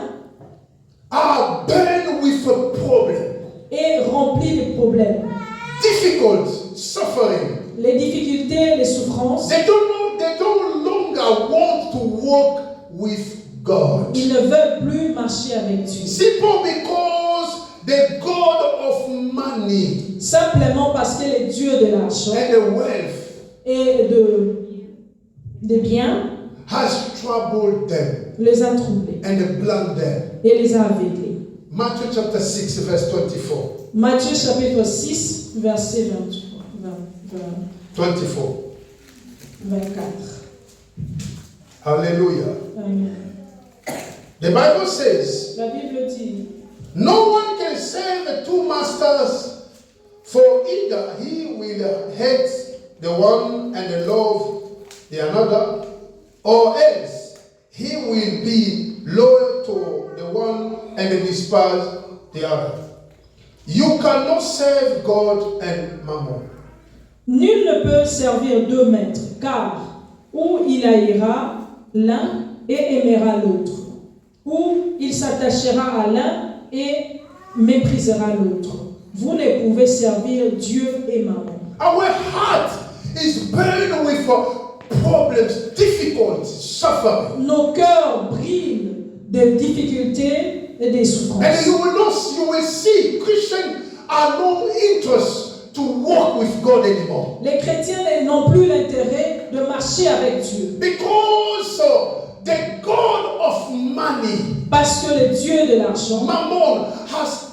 are burned with a problem, est rempli de problèmes. difficult, suffering. Les difficultés, les souffrances, They don't longer want to walk with God. ils ne veulent plus marcher avec Dieu. Simple because the God of money Simplement parce que le Dieu de l'argent and the wealth et des biens has troubled them les a troublés and blinded them. et les a aveuglés. Matthew chapter 6 verse 24. Matthieu chapitre 6, verset 24. Hallelujah. Amen. The Bible says, La Bible dit, no one can serve two masters, for either he will hate the one and love the another, or else he will be loyal to the one and despise the other. You cannot serve God and Mammon. nul ne peut servir deux maîtres, car ou il haïra l'un et aimera l'autre, ou il s'attachera à l'un et méprisera l'autre. Vous ne pouvez servir Dieu et Mammon. Our heart is burned with problems, difficulties, suffering. Nos cœurs brillent de difficultés et des souffrances. And you will see Christians are no interest to walk with God anymore. Les chrétiens n'ont plus l'intérêt de marcher avec Dieu. Because the God of money, Parce que le Dieu de l'argent, Mammon, has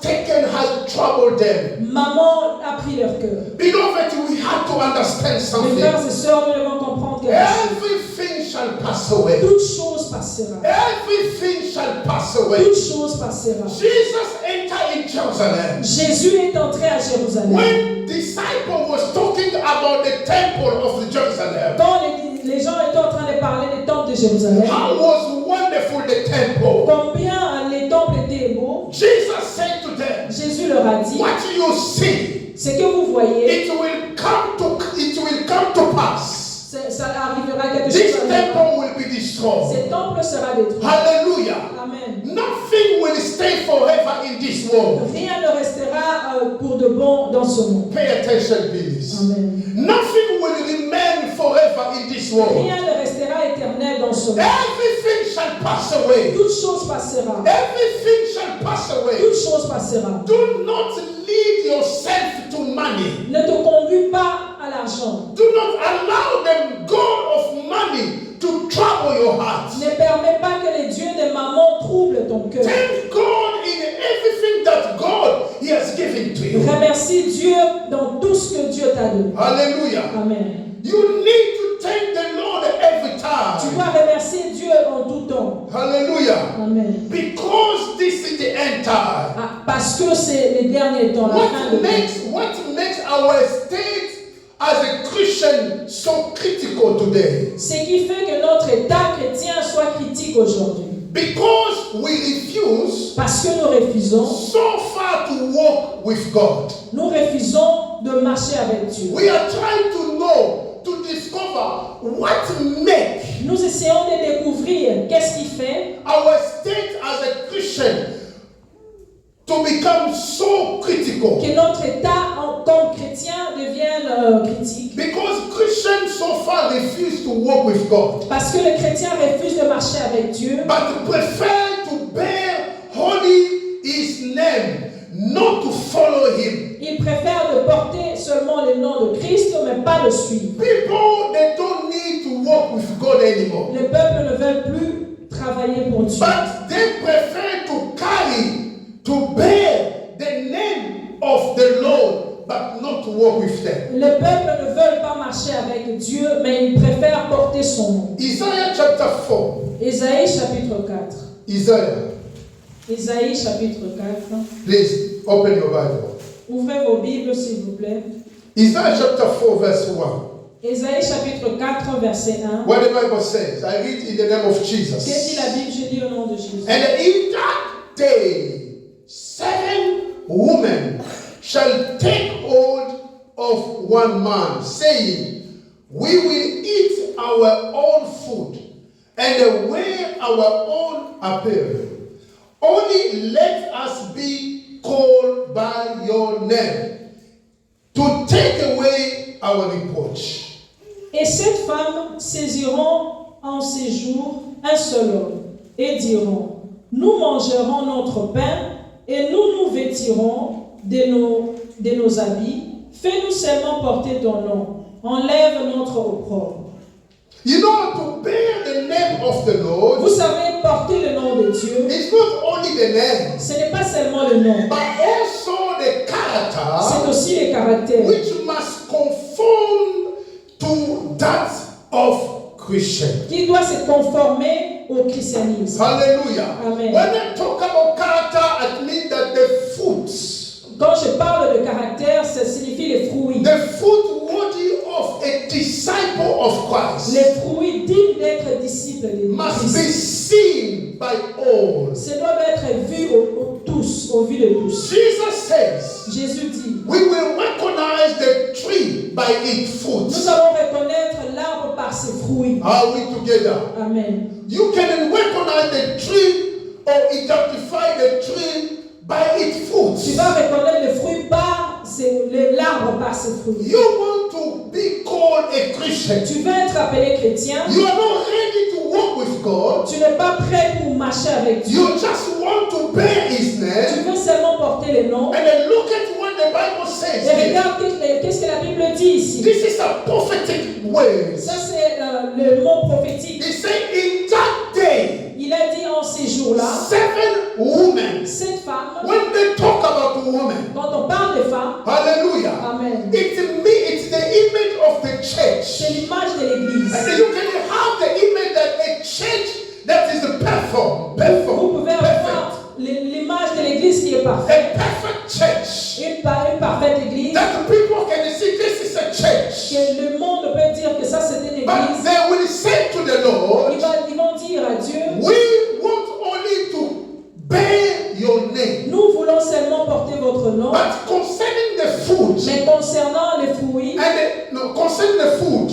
troubled them. maman a pris leur cœur. Beloved, we have to understand Mes something. frères et sœurs, nous devons comprendre quelque chose. Everything shall pass away. Toute chose passera. Everything shall pass away. Toute chose passera. Jesus entered in Jerusalem. Jésus est entré à Jérusalem. When disciple was talking about the temple of Jerusalem, Quand les gens étaient en train de parler des temples de Jérusalem, how was wonderful the temple. combien les temples étaient beaux, Jesus said to them, Jésus leur a dit, what you see, ce que vous voyez, it will come to pass. ça arrivera quelque This chose. temple will be destroyed. Ce temple sera détruit. Hallelujah. Amen. Nothing will stay forever in this world. Rien ne restera pour de bon dans ce monde. Pay attention, please. Amen. Nothing will remain forever in this world. Rien ne restera éternel dans ce monde. Everything shall pass away. Toute chose passera. Everything shall pass away. Toute chose passera. Do not lead yourself to money. Ne te conduis pas à l'argent. Do not allow the God of money to trouble your heart. Ne permets pas que les dieux de maman troublent ton cœur. Thank God in everything that God He has given to you. Remercie Dieu dans tout ce que Dieu t'a donné. Hallelujah. Amen. You need to thank the Lord every Tu time. dois remercier Dieu en tout temps. Hallelujah. Amen. Because this is the end time. Ah, parce que c'est les derniers temps, la fin de What makes our state as a Christian so critical today? Ce qui fait que notre état chrétien soit critique aujourd'hui. Because we refuse Parce que nous refusons, so far to walk with God. nous refusons de marcher avec Dieu. We are trying to discover what makes Nous essayons de découvrir qu'est-ce qui fait our state as a Christian to become so critical. que notre état comme chrétien devienne critique. Because Christians so far refuse to walk with God, Parce que le chrétien refuse de marcher avec Dieu, but prefer to bear holy His name, not to follow Him. il préfère de porter seulement le nom de Christ, mais pas le suivre. People, they don't need to walk with God anymore, Les peuples ne veulent plus travailler pour Dieu. but they prefer to bear the name of the Lord, but not to walk with them. Les peuples ne veulent pas marcher avec Dieu, mais ils préfèrent porter son nom. Isaiah chapter 4. Ésaïe chapitre 4. Isaiah, Ésaïe chapitre 4. please open your Bible. Ouvrez vos Bibles s'il vous plaît. Isaiah chapter 4 verse 1. Ésaïe chapitre 4 verset 1. What the Bible says, I read in the name of Qu'est-ce Jesus. dit la Bible? Je lis au nom de Jésus. And in that day, 7 women shall take hold of one man, saying, we will eat our own food and wear our own apparel. Only let us be called by your name, to take away our reproach. Et cette femme saisiront en ces jours un seul homme et diront, nous mangerons notre pain et nous nous vêtirons de nos habits. Fais-nous seulement porter ton nom. Enlève notre opprobre. You know, to bear the name of the Lord, Vous savez, porter le nom de Dieu, it's not only the name, ce n'est pas seulement le nom, but also the c'est character aussi les caractères which must conform to that of Christian. qui doit se conformer au christianisme. Hallelujah. Amen. When I talk about character, it means that the fruits, Quand je parle de caractère, ça signifie les fruits. the fruit worthy of a disciple of Christ, Les fruits dignes d'être disciples de must be Christ. seen by all. Ça doit être vu au vu de tous. Jesus says, Jésus dit, we will recognize the tree by its fruits. nous allons reconnaître l'arbre par ses fruits. Are we together? Amen. You can recognize the tree or identify the tree by its Tu fruits. vas reconnaître le fruit par l'arbre par ses fruits. You want to be called a Christian. Tu veux être appelé chrétien. You are not ready to walk with God. Tu n'es pas prêt pour marcher avec Dieu. You just want to bear His Tu name. veux seulement porter les noms. And then look at what the Bible says Et here. regarde qu'est-ce que la Bible dit ici. This is a prophetic word. Ça, c'est le mot prophétique. He said, in that day, Il a dit en ces jours-là, 7 women. cette femme, When they talk about women, quand on parle des femmes, hallelujah, Amen, it's the image of the church. c'est l'image de l'Église. And you can have the image that a church that is Vous pouvez avoir l'image de l'Église qui est parfaite. a perfect church. Une parfaite Église. That the people can see this is a church. Que le monde peut dire que ça c'est une But Église. they will say to the Lord, Ils vont dire à Dieu, we want only to bear your name. nous voulons seulement porter votre nom. But concerning the food, Mais concernant les fruits, concerning the food,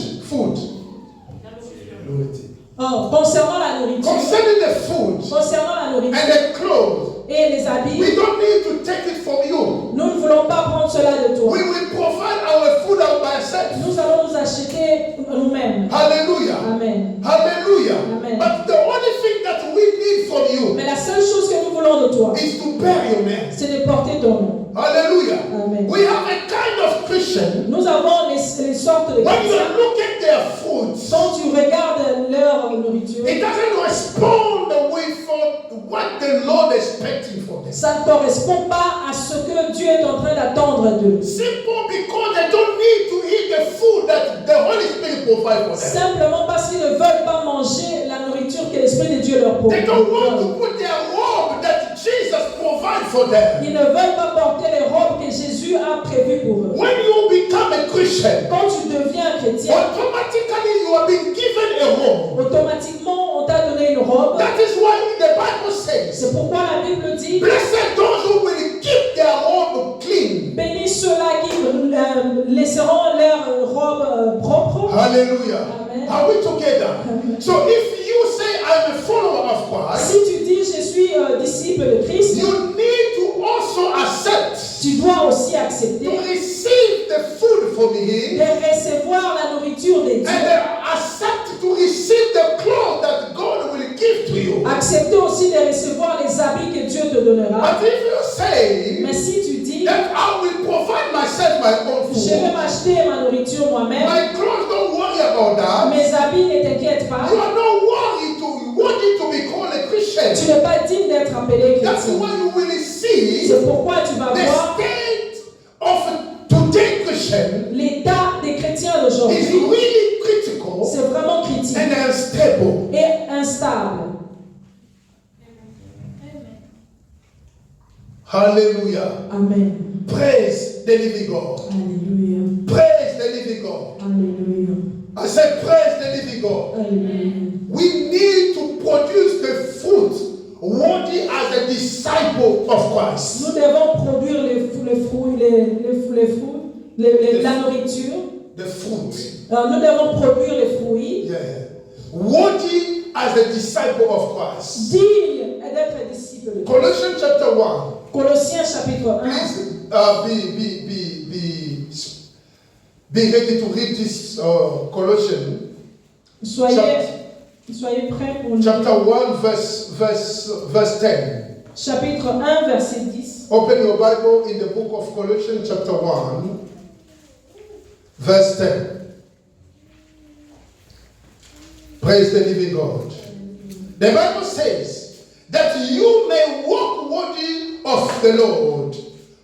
concernant la nourriture, concerning the food concernant la nourriture and the clothes, et les habits, we don't need to take it from you. nous ne voulons pas prendre cela de toi. We will provide our food out by ourselves. Nous allons nous acheter nous-mêmes. Hallelujah. Amen. Hallelujah. Amen. But the only thing that we need from you Mais la seule chose que nous voulons de toi, is to bear your name. c'est de porter ton nom. Hallelujah. Amen. We have a kind of Christian. Nous avons les sortes de When you chrétiens. look at their food, Quand tu regardes leur nourriture, it doesn't respond the way for what the Lord is expecting from them. ça ne correspond pas à ce que Dieu est en train d'attendre d'eux. Simple because they don't need to eat the food that the Holy Spirit provides for them. Simplement parce qu'ils ne veulent pas manger la nourriture que l'Esprit de Dieu leur They don't want to propose. put their robe that Jesus provides for them. Ils ne veulent pas porter les robes que Jésus a prévues pour eux. When you become a Christian, Quand tu deviens chrétien, automatically you are being given a robe. automatiquement on t'a donné une robe. That is why the Bible says, C'est pourquoi la Bible dit, blessed those who will keep their robe clean. bénis ceux-là qui laisseront leur robe propre. Hallelujah. Amen. Are we together? Amen. So if you say I'm a follower of Christ, Si tu dis je suis disciple de Christ, you need to also accept tu dois aussi accepter to receive the food from Him de recevoir la nourriture de Dieu. and accept to receive the clothes that God will give to you. Accepter aussi de recevoir les habits que Dieu te donnera. But if you say Mais si tu dis, that I will provide myself my own je vais food, m'acheter ma nourriture moi-même, my clothes, don't worry about that. mes habits ne t'inquiètent pas, You are not worried to you want it to be called a tu Christian. n'es pas digne d'être appelé That's chrétien. why you will see C'est pourquoi tu vas the voir state of today Christian l'état des chrétiens is d'aujourd'hui. really critical C'est vraiment critique and unstable. et instable. Hallelujah. Amen. Praise the living God. Alléluia. Praise the living God. Alléluia. I said, praise the living God. Alléluia. We need to produce the fruit worthy as a disciple of Christ. Nous devons produire la nourriture. The fruit. Nous devons produire les fruits Yeah. Worthy as a disciple of Christ. dignes d'être disciples de Christ. Colossians chapter 1. Colossiens chapitre 1. Please be ready to read this Colossians Soyez prêts pour lire. chapter 1 verse 10. Chapitre 1, verset 10. Open your Bible in the book of Colossians chapter 1 verse 10. Praise the living God. The Bible says that you may walk worthy of the Lord,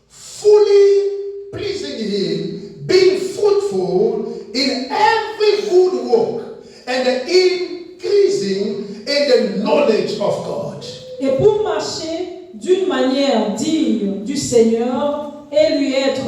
fully pleasing Him, being fruitful in every good work, and increasing in the knowledge of God. Et pour marcher d'une manière digne du Seigneur et lui être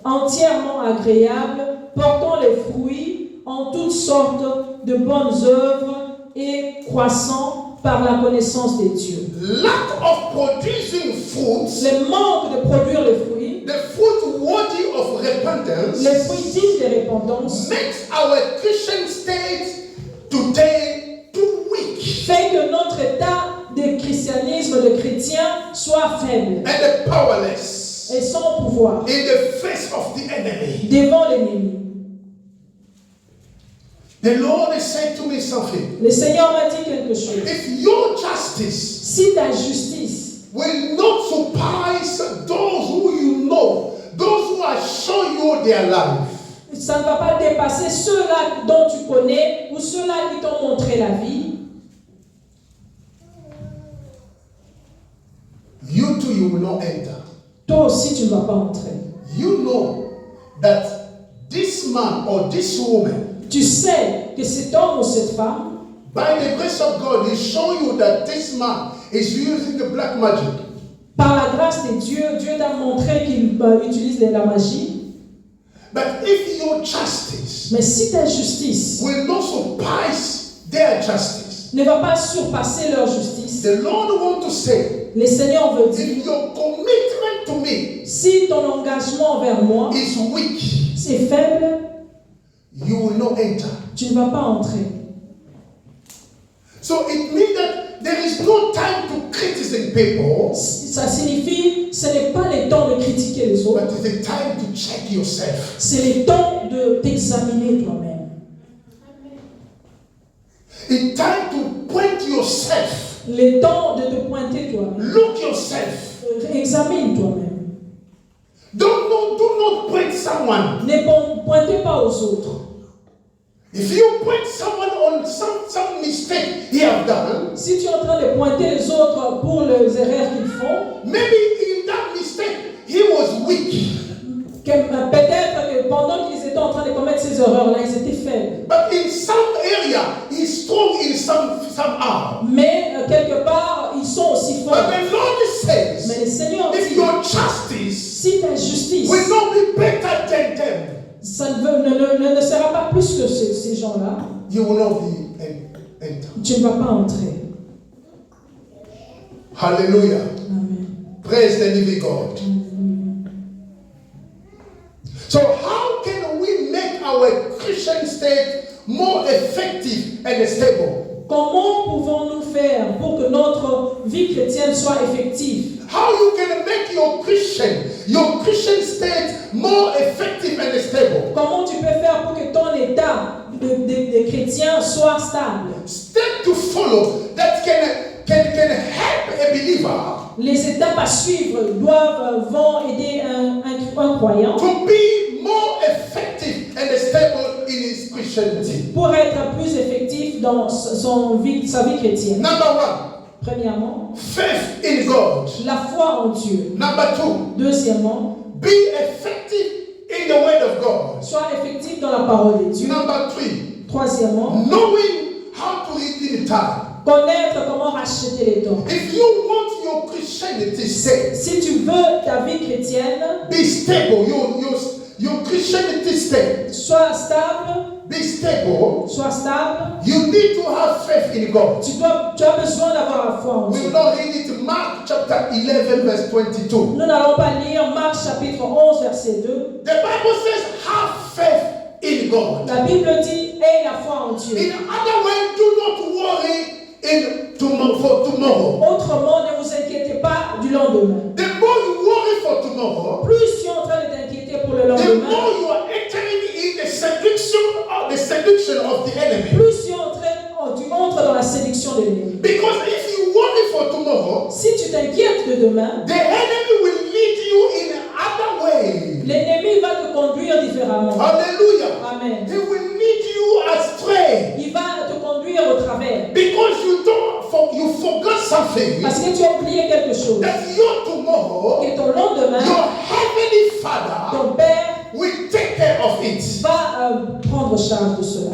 entièrement agréable, portant les fruits en toutes sortes de bonnes œuvres et croissant par la connaissance de Dieu. Lack of producing fruits, Le manque de produire les fruits, the fruit worthy of repentance, les fruits dignes de repentance, makes our Christian state today too weak fait que notre état de christianisme, de chrétien, soit faible and powerless et sans pouvoir in the face of the enemy. devant l'ennemi. The Lord has said to me something. Le Seigneur m'a dit quelque chose. If your justice Si ta justice will not surprise those who you know, those has shown you their life. Ça ne va pas dépasser ceux-là dont tu connais ou ceux-là qui t'ont montré la vie. You too, you will not enter. Toi aussi, tu ne vas pas entrer. You know that this man or this woman, Tu sais que cet homme ou cette femme, by the grace of God, is showing you that this man is using the black magic. par la grâce de Dieu, Dieu t'a montré qu'il utilise la magie. But if your justice Mais si ta justice will not surpass their justice, ne va pas surpasser leur justice, the Lord wants to say, le Seigneur veut dire, if your commitment to me si ton engagement envers moi is weak, c'est faible, you will not enter. tu ne vas pas entrer. So it means that there is no time to criticize people, Ça signifie, ce n'est pas le temps de critiquer les autres, but it's a time to check yourself. c'est le temps de t'examiner toi-même. It's time to point yourself. Le temps de te pointer toi-même. Look yourself. Examine toi-même. Do not point someone. Ne pointez pas aux autres. If you point someone on some mistake he have done, Si tu es en train de pointer les autres pour les erreurs qu'ils font, maybe in that mistake he was weak. peut-être que pendant qu'ils étaient en train de commettre ces erreurs-là, ils étaient faibles. But in some area he's strong in somehow. Mais quelque part, ils sont aussi forts. But the Lord says, Mais le Seigneur if dit, your justice si ta justice will not be better than them, ça ne sera pas plus que ces gens-là, you will not be enter. tu ne vas pas entrer. Hallelujah. Amen. Praise the living God. So how can we make our Christian state more effective and stable? Comment pouvons-nous faire pour que notre vie chrétienne soit effective? How you can make your Christian state more effective and stable? Comment tu peux faire pour que ton état de chrétien soit stable? Step to follow that can help a believer Les étapes à suivre vont aider un croyant to be more effective and stable in his Christianity. pour être plus effectif dans sa vie chrétienne. Number one, Premièrement, faith in God. la foi en Dieu. Number two, Deuxièmement, be effective in the word of God. sois effectif dans la parole de Dieu. Number three, Troisièmement, knowing how to redeem time. connaître comment racheter les temps. If you want your Christianity stay, Si tu veux ta vie chrétienne, be stable. Your Christianity stay. sois stable, Be stable. you need to have faith in God. tu as besoin d'avoir la foi en We Dieu. will not read it. Mark chapter 11 verse 22. Nous n'allons pas lire Marc chapitre 11 verset 2. The Bible says have faith in God. La Bible dit aie la foi en Dieu. In other words, do not worry for tomorrow. Autrement, ne vous inquiétez pas du lendemain. The more you worry for tomorrow, Plus tu es en train de t'inquiéter pour le the lendemain, more you are entering in the seduction of the enemy. plus tu entres dans la séduction de l'ennemi. Because if you worry for tomorrow, Si tu t'inquiètes de demain, the enemy will lead you in other way. l'ennemi va te conduire différemment. Hallelujah. Amen. He will lead you astray Il va te conduire au travers. because you forgot something. Parce que tu as oublié quelque chose. That your tomorrow, Que ton lendemain, your heavenly Father ton Père will take care of it. va prendre charge de cela.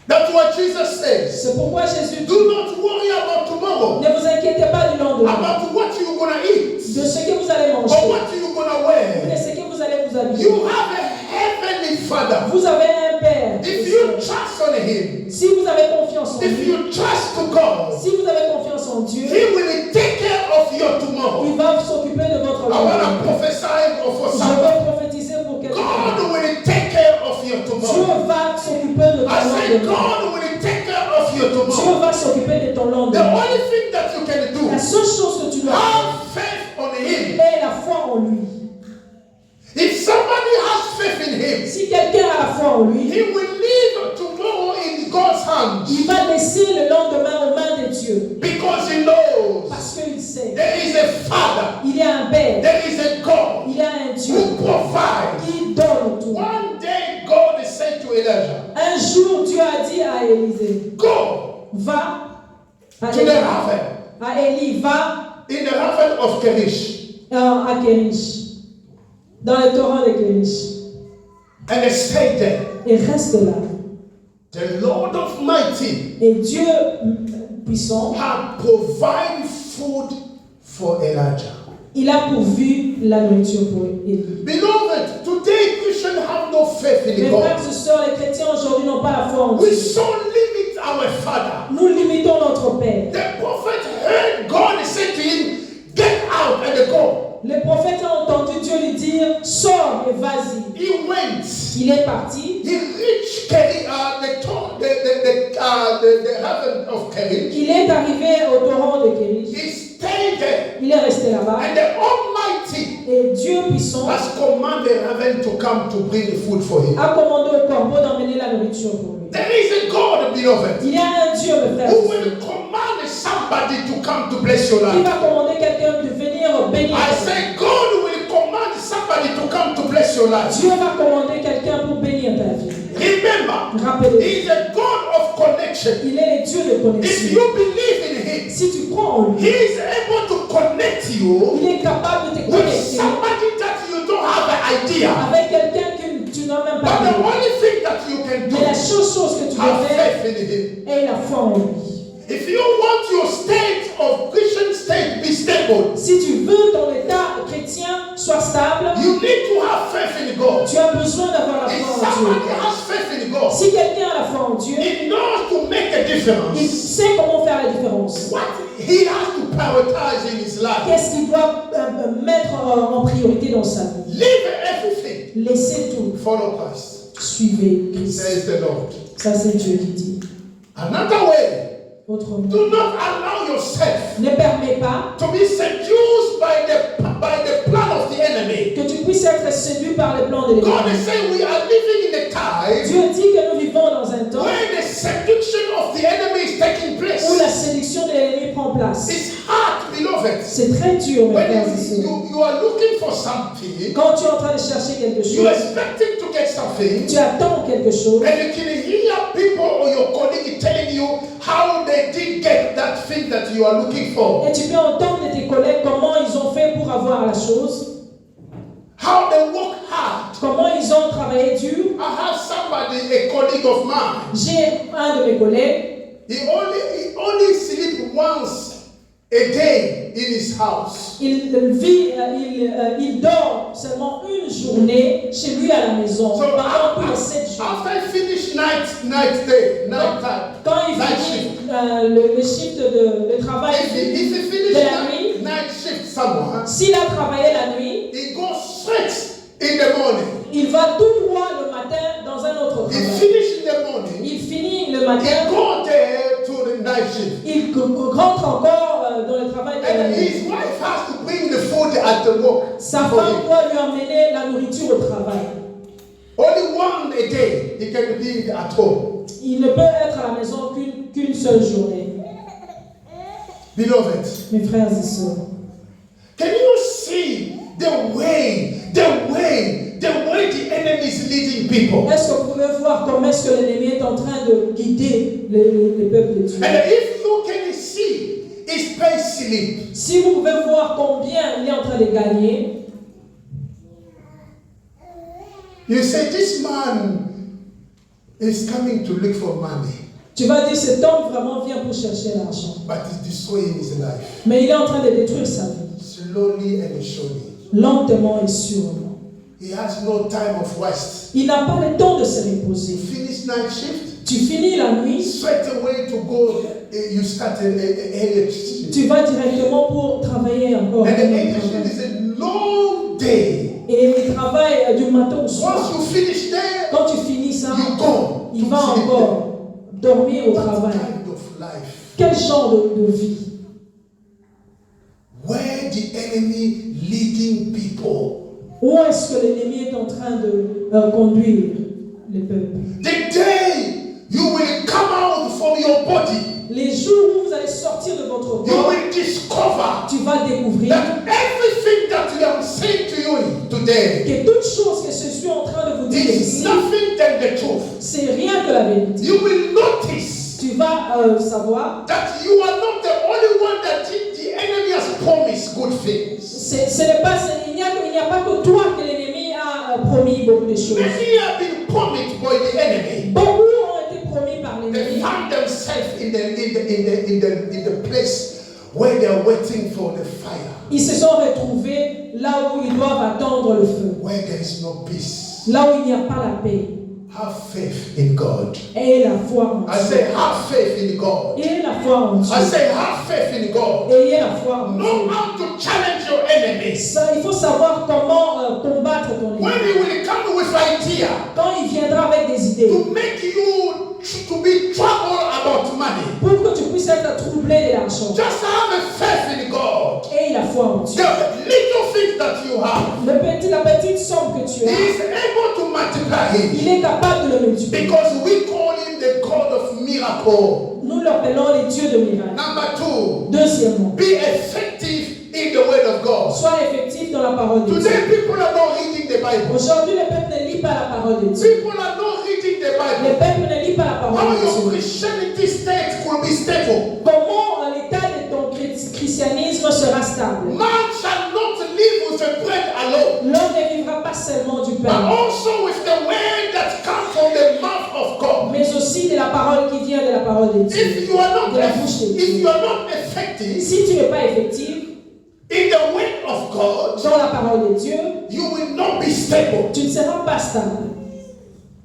That's what Jesus says. C'est pourquoi Jésus dit, Do not worry about tomorrow, ne vous inquiétez pas du lendemain, about what you're gonna eat, de ce que vous allez or manger, what you're gonna de wear. ce que vous allez vous habiller. You have a heavenly Father. Vous avez un Père. If you trust on Him, Si vous avez confiance en if lui, you trust to God, si vous avez confiance en Dieu, He will take care of your tomorrow. il va s'occuper de votre I want lendemain. to prophesy for Je someone. vais prophétiser pour quelqu'un. God will take care of your Dieu tomorrow. va s'occuper de ton I say lendemain. God will take care of your Dieu tomorrow. va s'occuper de ton The lendemain. only thing that you can do, La seule chose que tu dois faire have faith on Him. est la foi en lui. If somebody has faith in Him, Si quelqu'un a la foi en lui, He will leave tomorrow in God's hands il va laisser le lendemain aux mains de Dieu. because He knows Parce qu'il sait. there is a Father, Il y a un Père. there is a God Il y un Dieu who provides. qui donne tout. One day God said to Elijah, Un jour, Dieu a dit à Élisée, go va à to the Élie, raven va in the raven of Kerish à Kérish, dans le torrent de Kérish, and stay there. et reste là. The Lord of Mighty Et Dieu puissant, had provided food for Elijah. il a pourvu la nourriture pour Élie. Beloved, today Christians have no faith in Mes God. frères et sœurs, les chrétiens aujourd'hui n'ont pas la foi en We Dieu. so limit our Father. Nous limitons notre Père. The prophet heard God say to him, get out and go. Le prophète a entendu Dieu lui dire, sors et vas-y. He went. Il est parti. He reached the heaven of Kerry. Il est arrivé au torrent de Kérish. He stayed there. Il est resté là-bas. And the Almighty Et Dieu puissant has commanded heaven to come to bring food for him. a commandé au corbeau d'emmener la nourriture pour lui. There is a God, beloved, Il y a un Dieu, mes frères, who will command somebody to come to bless your qui life. va commander quelqu'un de venir bénir. I say God will command somebody to come to bless your life. Dieu va commander quelqu'un pour bénir ta vie. Remember, Rappelez-vous, He is a God of connection. il est le Dieu de If connexion. you believe in Him, Si tu crois en He lui, is able to connect you il est capable de te with connecter somebody that you don't have an idea. avec quelqu'un que tu n'as même But pas the vu. only thing that you can do, Mais la seule chose que tu dois have faire faith in Him. est la foi en lui. If you want your state of Christian state be stable, Si tu veux ton état chrétien soit stable, you need to have faith in God. tu as besoin d'avoir la If foi en somebody Dieu. has faith in God, Si quelqu'un a la foi en Dieu, he knows to make a il difference. sait comment faire la différence. What he has to prioritize in his life. Qu'est-ce qu'il doit mettre en priorité dans sa vie? Leave everything. Laissez tout. Follow Christ. Suivez Christ. Says the Lord. Ça, c'est Dieu qui dit. Another way. Autrement, Do not allow yourself ne permets pas to be seduced by the plan of the enemy. que tu puisses être séduit par les plans de God l'ennemi. is saying we are living in a time Dieu dit que nous vivons dans un temps where the seduction of the enemy is taking place. où la séduction de l'ennemi prend place. It's hard, beloved. C'est très dur, mes When frères et sœurs. you are looking for something, Quand tu es en train de chercher quelque you're chose, expecting to get something, tu attends quelque chose, and you can hear people or your colleague telling you how they did get that thing that you are looking for. et tu peux entendre de tes collègues comment ils ont fait pour avoir la chose, How they work hard. comment ils ont travaillé dur. I have somebody, a colleague of mine. J'ai un de mes collègues, He only sleep once a day in his house. il dort seulement une journée chez lui à la maison, So pendant tous les 7 jours. after I finish night time, Quand il night finit shift. le shift de travail If he finish de la nuit, night shift somewhere, s'il a travaillé la nuit, he goes straight in the morning. il va tout droit le matin dans un autre He travail. finish in the morning. Il finit le He matin, go there to the night shift. il rentre encore dans le travail de la And nuit. his wife has to bring the food at the work. Sa for femme him. doit lui emmener la nourriture au travail. Only one a day he can be at home. Il ne peut être à la maison qu'une seule journée. Beloved, Mes frères et sœurs, can you see the way the enemy is leading people? est-ce que vous pouvez voir comment est-ce que l'ennemi est en train de guider les peuples de Dieu? And if you can see his pay slip, Si vous pouvez voir combien il est en train de gagner, you say this man is coming to look for money, tu vas dire cet homme vraiment vient pour chercher l'argent. but he's destroying his life Mais il est en train de détruire sa vie, slowly and surely. lentement et sûrement. He has no time of rest. Il n'a pas le temps de se reposer. Finish night shift, Tu finis la nuit, straight away to go. You start a early shift. tu vas directement pour travailler encore. And the early shift is a long day. Et il travaille du matin au soir. Once you finish there, Quand tu finis ça, you go. il to va sleep. encore dormir au What travail. kind of life? Quel genre de vie? Where the enemy leading people? Où est-ce que l'ennemi est en train de conduire les peuples? The day you will come out from your body, Les jours où vous allez sortir de votre you corps, will discover tu vas découvrir that everything that we are saying to you to today que toute chose que je suis en train de vous dire is ici, nothing than the truth. c'est rien que la vérité. You will notice Tu vas savoir, that you are not the only one that the enemy has promised good things. ce n'est pas, il n'y a pas que toi que l'ennemi a promis beaucoup de choses. Many have been promised by the enemy. Beaucoup ont été promis par They l'ennemi. found themselves in the place where they are waiting for the fire, Ils se sont retrouvés là où ils doivent attendre le feu, where there is no peace. là où il n'y a pas la paix. Have faith in God. Et la foi en I Dieu. say, have faith in God. Et la foi en Dieu. I say, have faith in God. Ayez la foi en Know Dieu. how to challenge your enemies. Ça, il faut savoir comment combattre ton When ennemi. he will come with idea Quand il viendra avec des idées, to make you to be trouble about money, pour que tu puisses être troublé de l'argent. just have a faith in God. Et la foi en Dieu. The little things that you have, La petite somme que tu he as, is able to multiply it. il est capable de le multiplier. Because we call him the God of miracle. Nous l'appelons les dieux de miracles. Number two, Deuxièmement, be effective in the word of God. sois effectif dans la parole de Dieu. Today people are not reading the Bible. Aujourd'hui, le peuple ne lit pas la parole de Dieu. People are not reading the Le Bible. peuple ne lit pas la How parole de your Dieu. Christianity state could be stable. Comment l'état de ton christianisme sera stable? Man shall not live with the bread alone, L'homme ne vivra pas seulement du but pain, also with the word that comes from the mouth of God. mais aussi de la parole qui vient de la parole de Dieu. If you are not, De la bouche de if Dieu. you are not effective Si tu n'es pas effectif in the word of God, dans la parole de Dieu, you will not be stable. tu ne seras pas stable.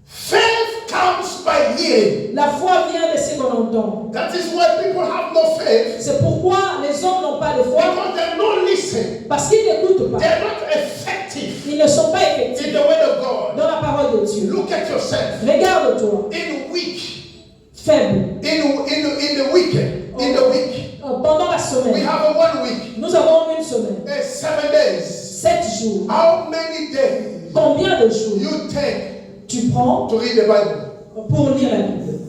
Faith comes by hearing. La foi vient de ce qu'on entend. That is why people have no faith, C'est pourquoi les hommes n'ont pas de foi, because they don't listen. parce qu'ils n'écoutent pas. They are not effective Ils ne sont pas effectifs in the word of God. dans la parole de Dieu. Look at yourself. Regarde-toi, In week, faible. in the weekend, in the week, Pendant la we semaine, have a 1 week, nous avons une semaine, 7 days. 7 jours. How many days Combien de jours you take tu prends to read the Bible? pour lire la Bible?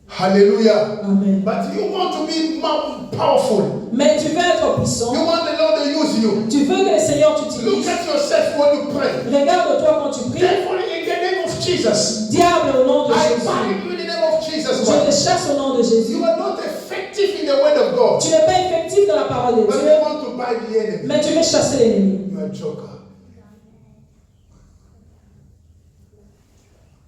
Hallelujah. Amen. But you want to be more powerful. Mais tu veux être puissant, You want the Lord to use you. tu veux que le Seigneur Look t'utilise. at yourself when you pray. Regarde-toi quand tu pries. Therefore, in the name of Jesus, Diable, au nom de I Jésus, bind you in the name of Jesus je te Christ. chasse au nom de Jésus. You are not effective in the word of God, Tu n'es pas effectif dans la parole de but Dieu, you want to bind the enemy. mais tu veux chasser l'ennemi. You are a joker.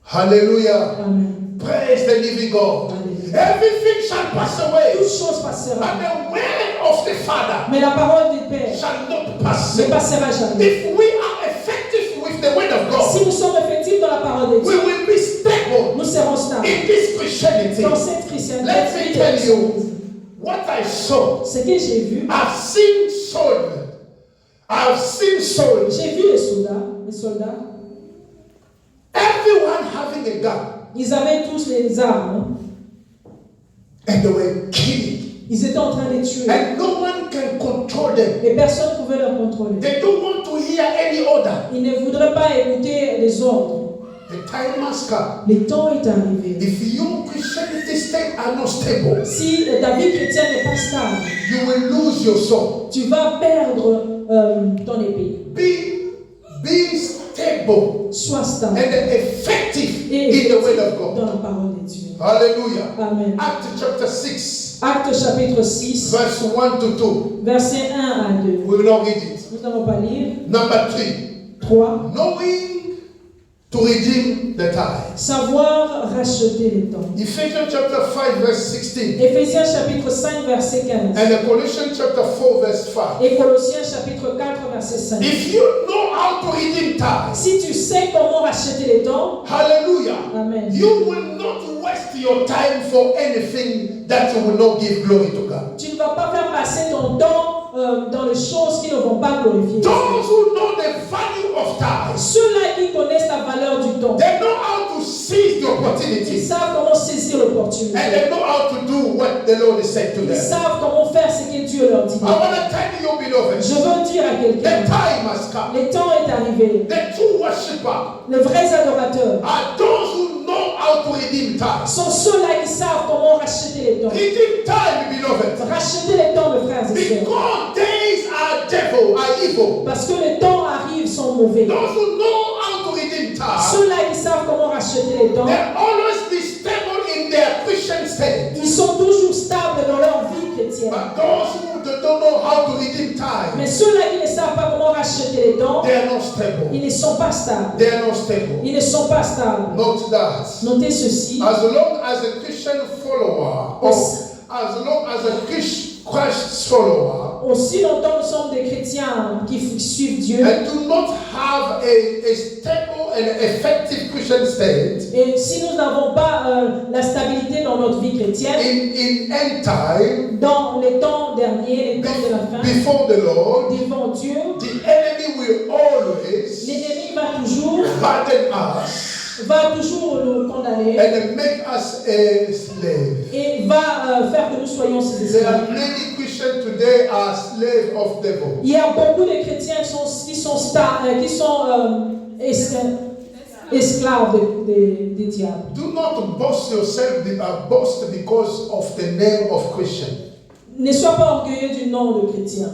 Hallelujah. Amen. Praise the living God. Alléluia. Everything shall pass away, Toute chose passera, but the word of the Father mais la parole du Père shall not pass ne away. passera jamais. If we are effective with the word of Si God, nous sommes effectifs dans la parole de we Dieu, will be stable nous serons stables. in this Christianity. Dans cette chrétienté, Let me tell you what I saw. ce que j'ai vu, I've seen soldiers. I've seen soldiers. j'ai vu les soldats, Everyone having a gun, ils avaient tous les armes, and they were killing. ils étaient en train de tuer, And no one can control them. et personne ne pouvait leur contrôler. They don't want to hear any order. Ils ne voudraient pas écouter les ordres. The time must come. Le temps est arrivé. If your Christianity state are not stable, Si ta vie chrétienne n'est pas stable, you will lose your soul. tu vas perdre ton épée. Be stable Sois stable and effective et in the word of effectif God. dans la parole de Dieu. Hallelujah. Amen. Acts chapter 6, Acte chapitre 6, verse 1 to 2. versets 1 à 2. We will not read it. Nous n'allons pas lire. Number 3. 3. Knowing to redeem the time. Savoir racheter les temps. Ephesians chapter 5, verse 16. Éphésiens chapitre 5, verset 15. And Colossians chapter 4, verse 5. Et Colossiens chapitre 4, verset 5. If you know how to redeem time, Si tu sais comment racheter les temps, hallelujah, Amen. you will not waste your time for anything that will not give glory to God. Tu ne vas pas faire passer ton temps dans les choses qui ne vont pas glorifier Dieu. Those who know the value of time, Ceux-là qui connaissent la valeur du temps, they know how to seize the ils opportunity, savent comment saisir l'opportunité. and they know how to do what the Lord has said to Ils them. savent comment faire ce que Dieu leur dit. I want to tell you, beloved, Je veux dire à the quelqu'un, time has come. le temps est arrivé. The true worshiper Les vrais adorateurs are those who know how to redeem time. sont ceux-là qui savent comment racheter les temps. Redeem time, beloved. Racheter les temps, mes frères et sœurs. Because days are devil devil are evil. Parce que les temps arrivent sont mauvais. Those who know how to redeem time, Ceux-là qui savent comment racheter les temps, they'll always be stable in their Christian state. ils sont toujours stables dans leur vie chrétienne. But those who don't know how to redeem time, Mais ceux-là qui ne savent pas comment racheter les temps, they are not stable. ils ne sont pas stables. They are not stable. Ils ne sont pas stables. Note that. Notez ceci. As long as a Christian follower, or as long as a Christ follower, Aussi longtemps nous sommes des chrétiens qui suivent Dieu and do not have a stable and effective Christian state et si nous n'avons pas la stabilité dans notre vie chrétienne, in end time, dans les temps derniers, les temps de la fin, before the Lord, devant Dieu, the enemy will always l'ennemi va toujours nous condamner and make us a slave. et va faire que nous soyons ses There esclaves. are many Christians today are slaves of devil. Il y a beaucoup de chrétiens qui sont esclaves des diables. Do not boast yourself, boast because of the name of Christian, Ne sois pas orgueilleux du nom de chrétien,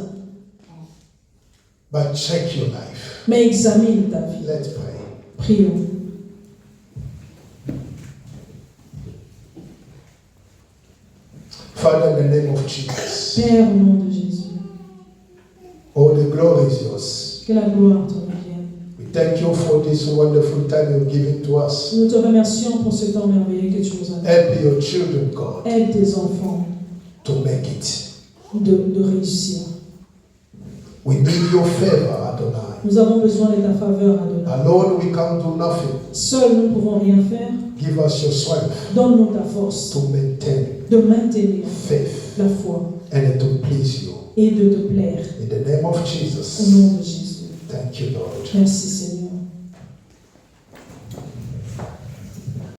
but check your life. mais examine ta vie. Let's pray. Prions. Father, in the name of Jesus, Père, au nom de Jésus, all the glory is yours. que la gloire te revienne. We thank you for this wonderful time you've given to us. Nous te remercions pour ce temps merveilleux que tu nous as donné. Help your children, God, Aide tes enfants to make it. de réussir. We need your favor, Adonai. Nous avons besoin de ta faveur, Adonai. Alone we can't do nothing. Seuls, nous ne pouvons rien faire. Give us your strength Donne-nous ta force to maintain de maintenir faith la foi and to please you. et de te plaire. In the name of Au Jesus. nom de Jésus. Thank you, Lord. Merci, Seigneur.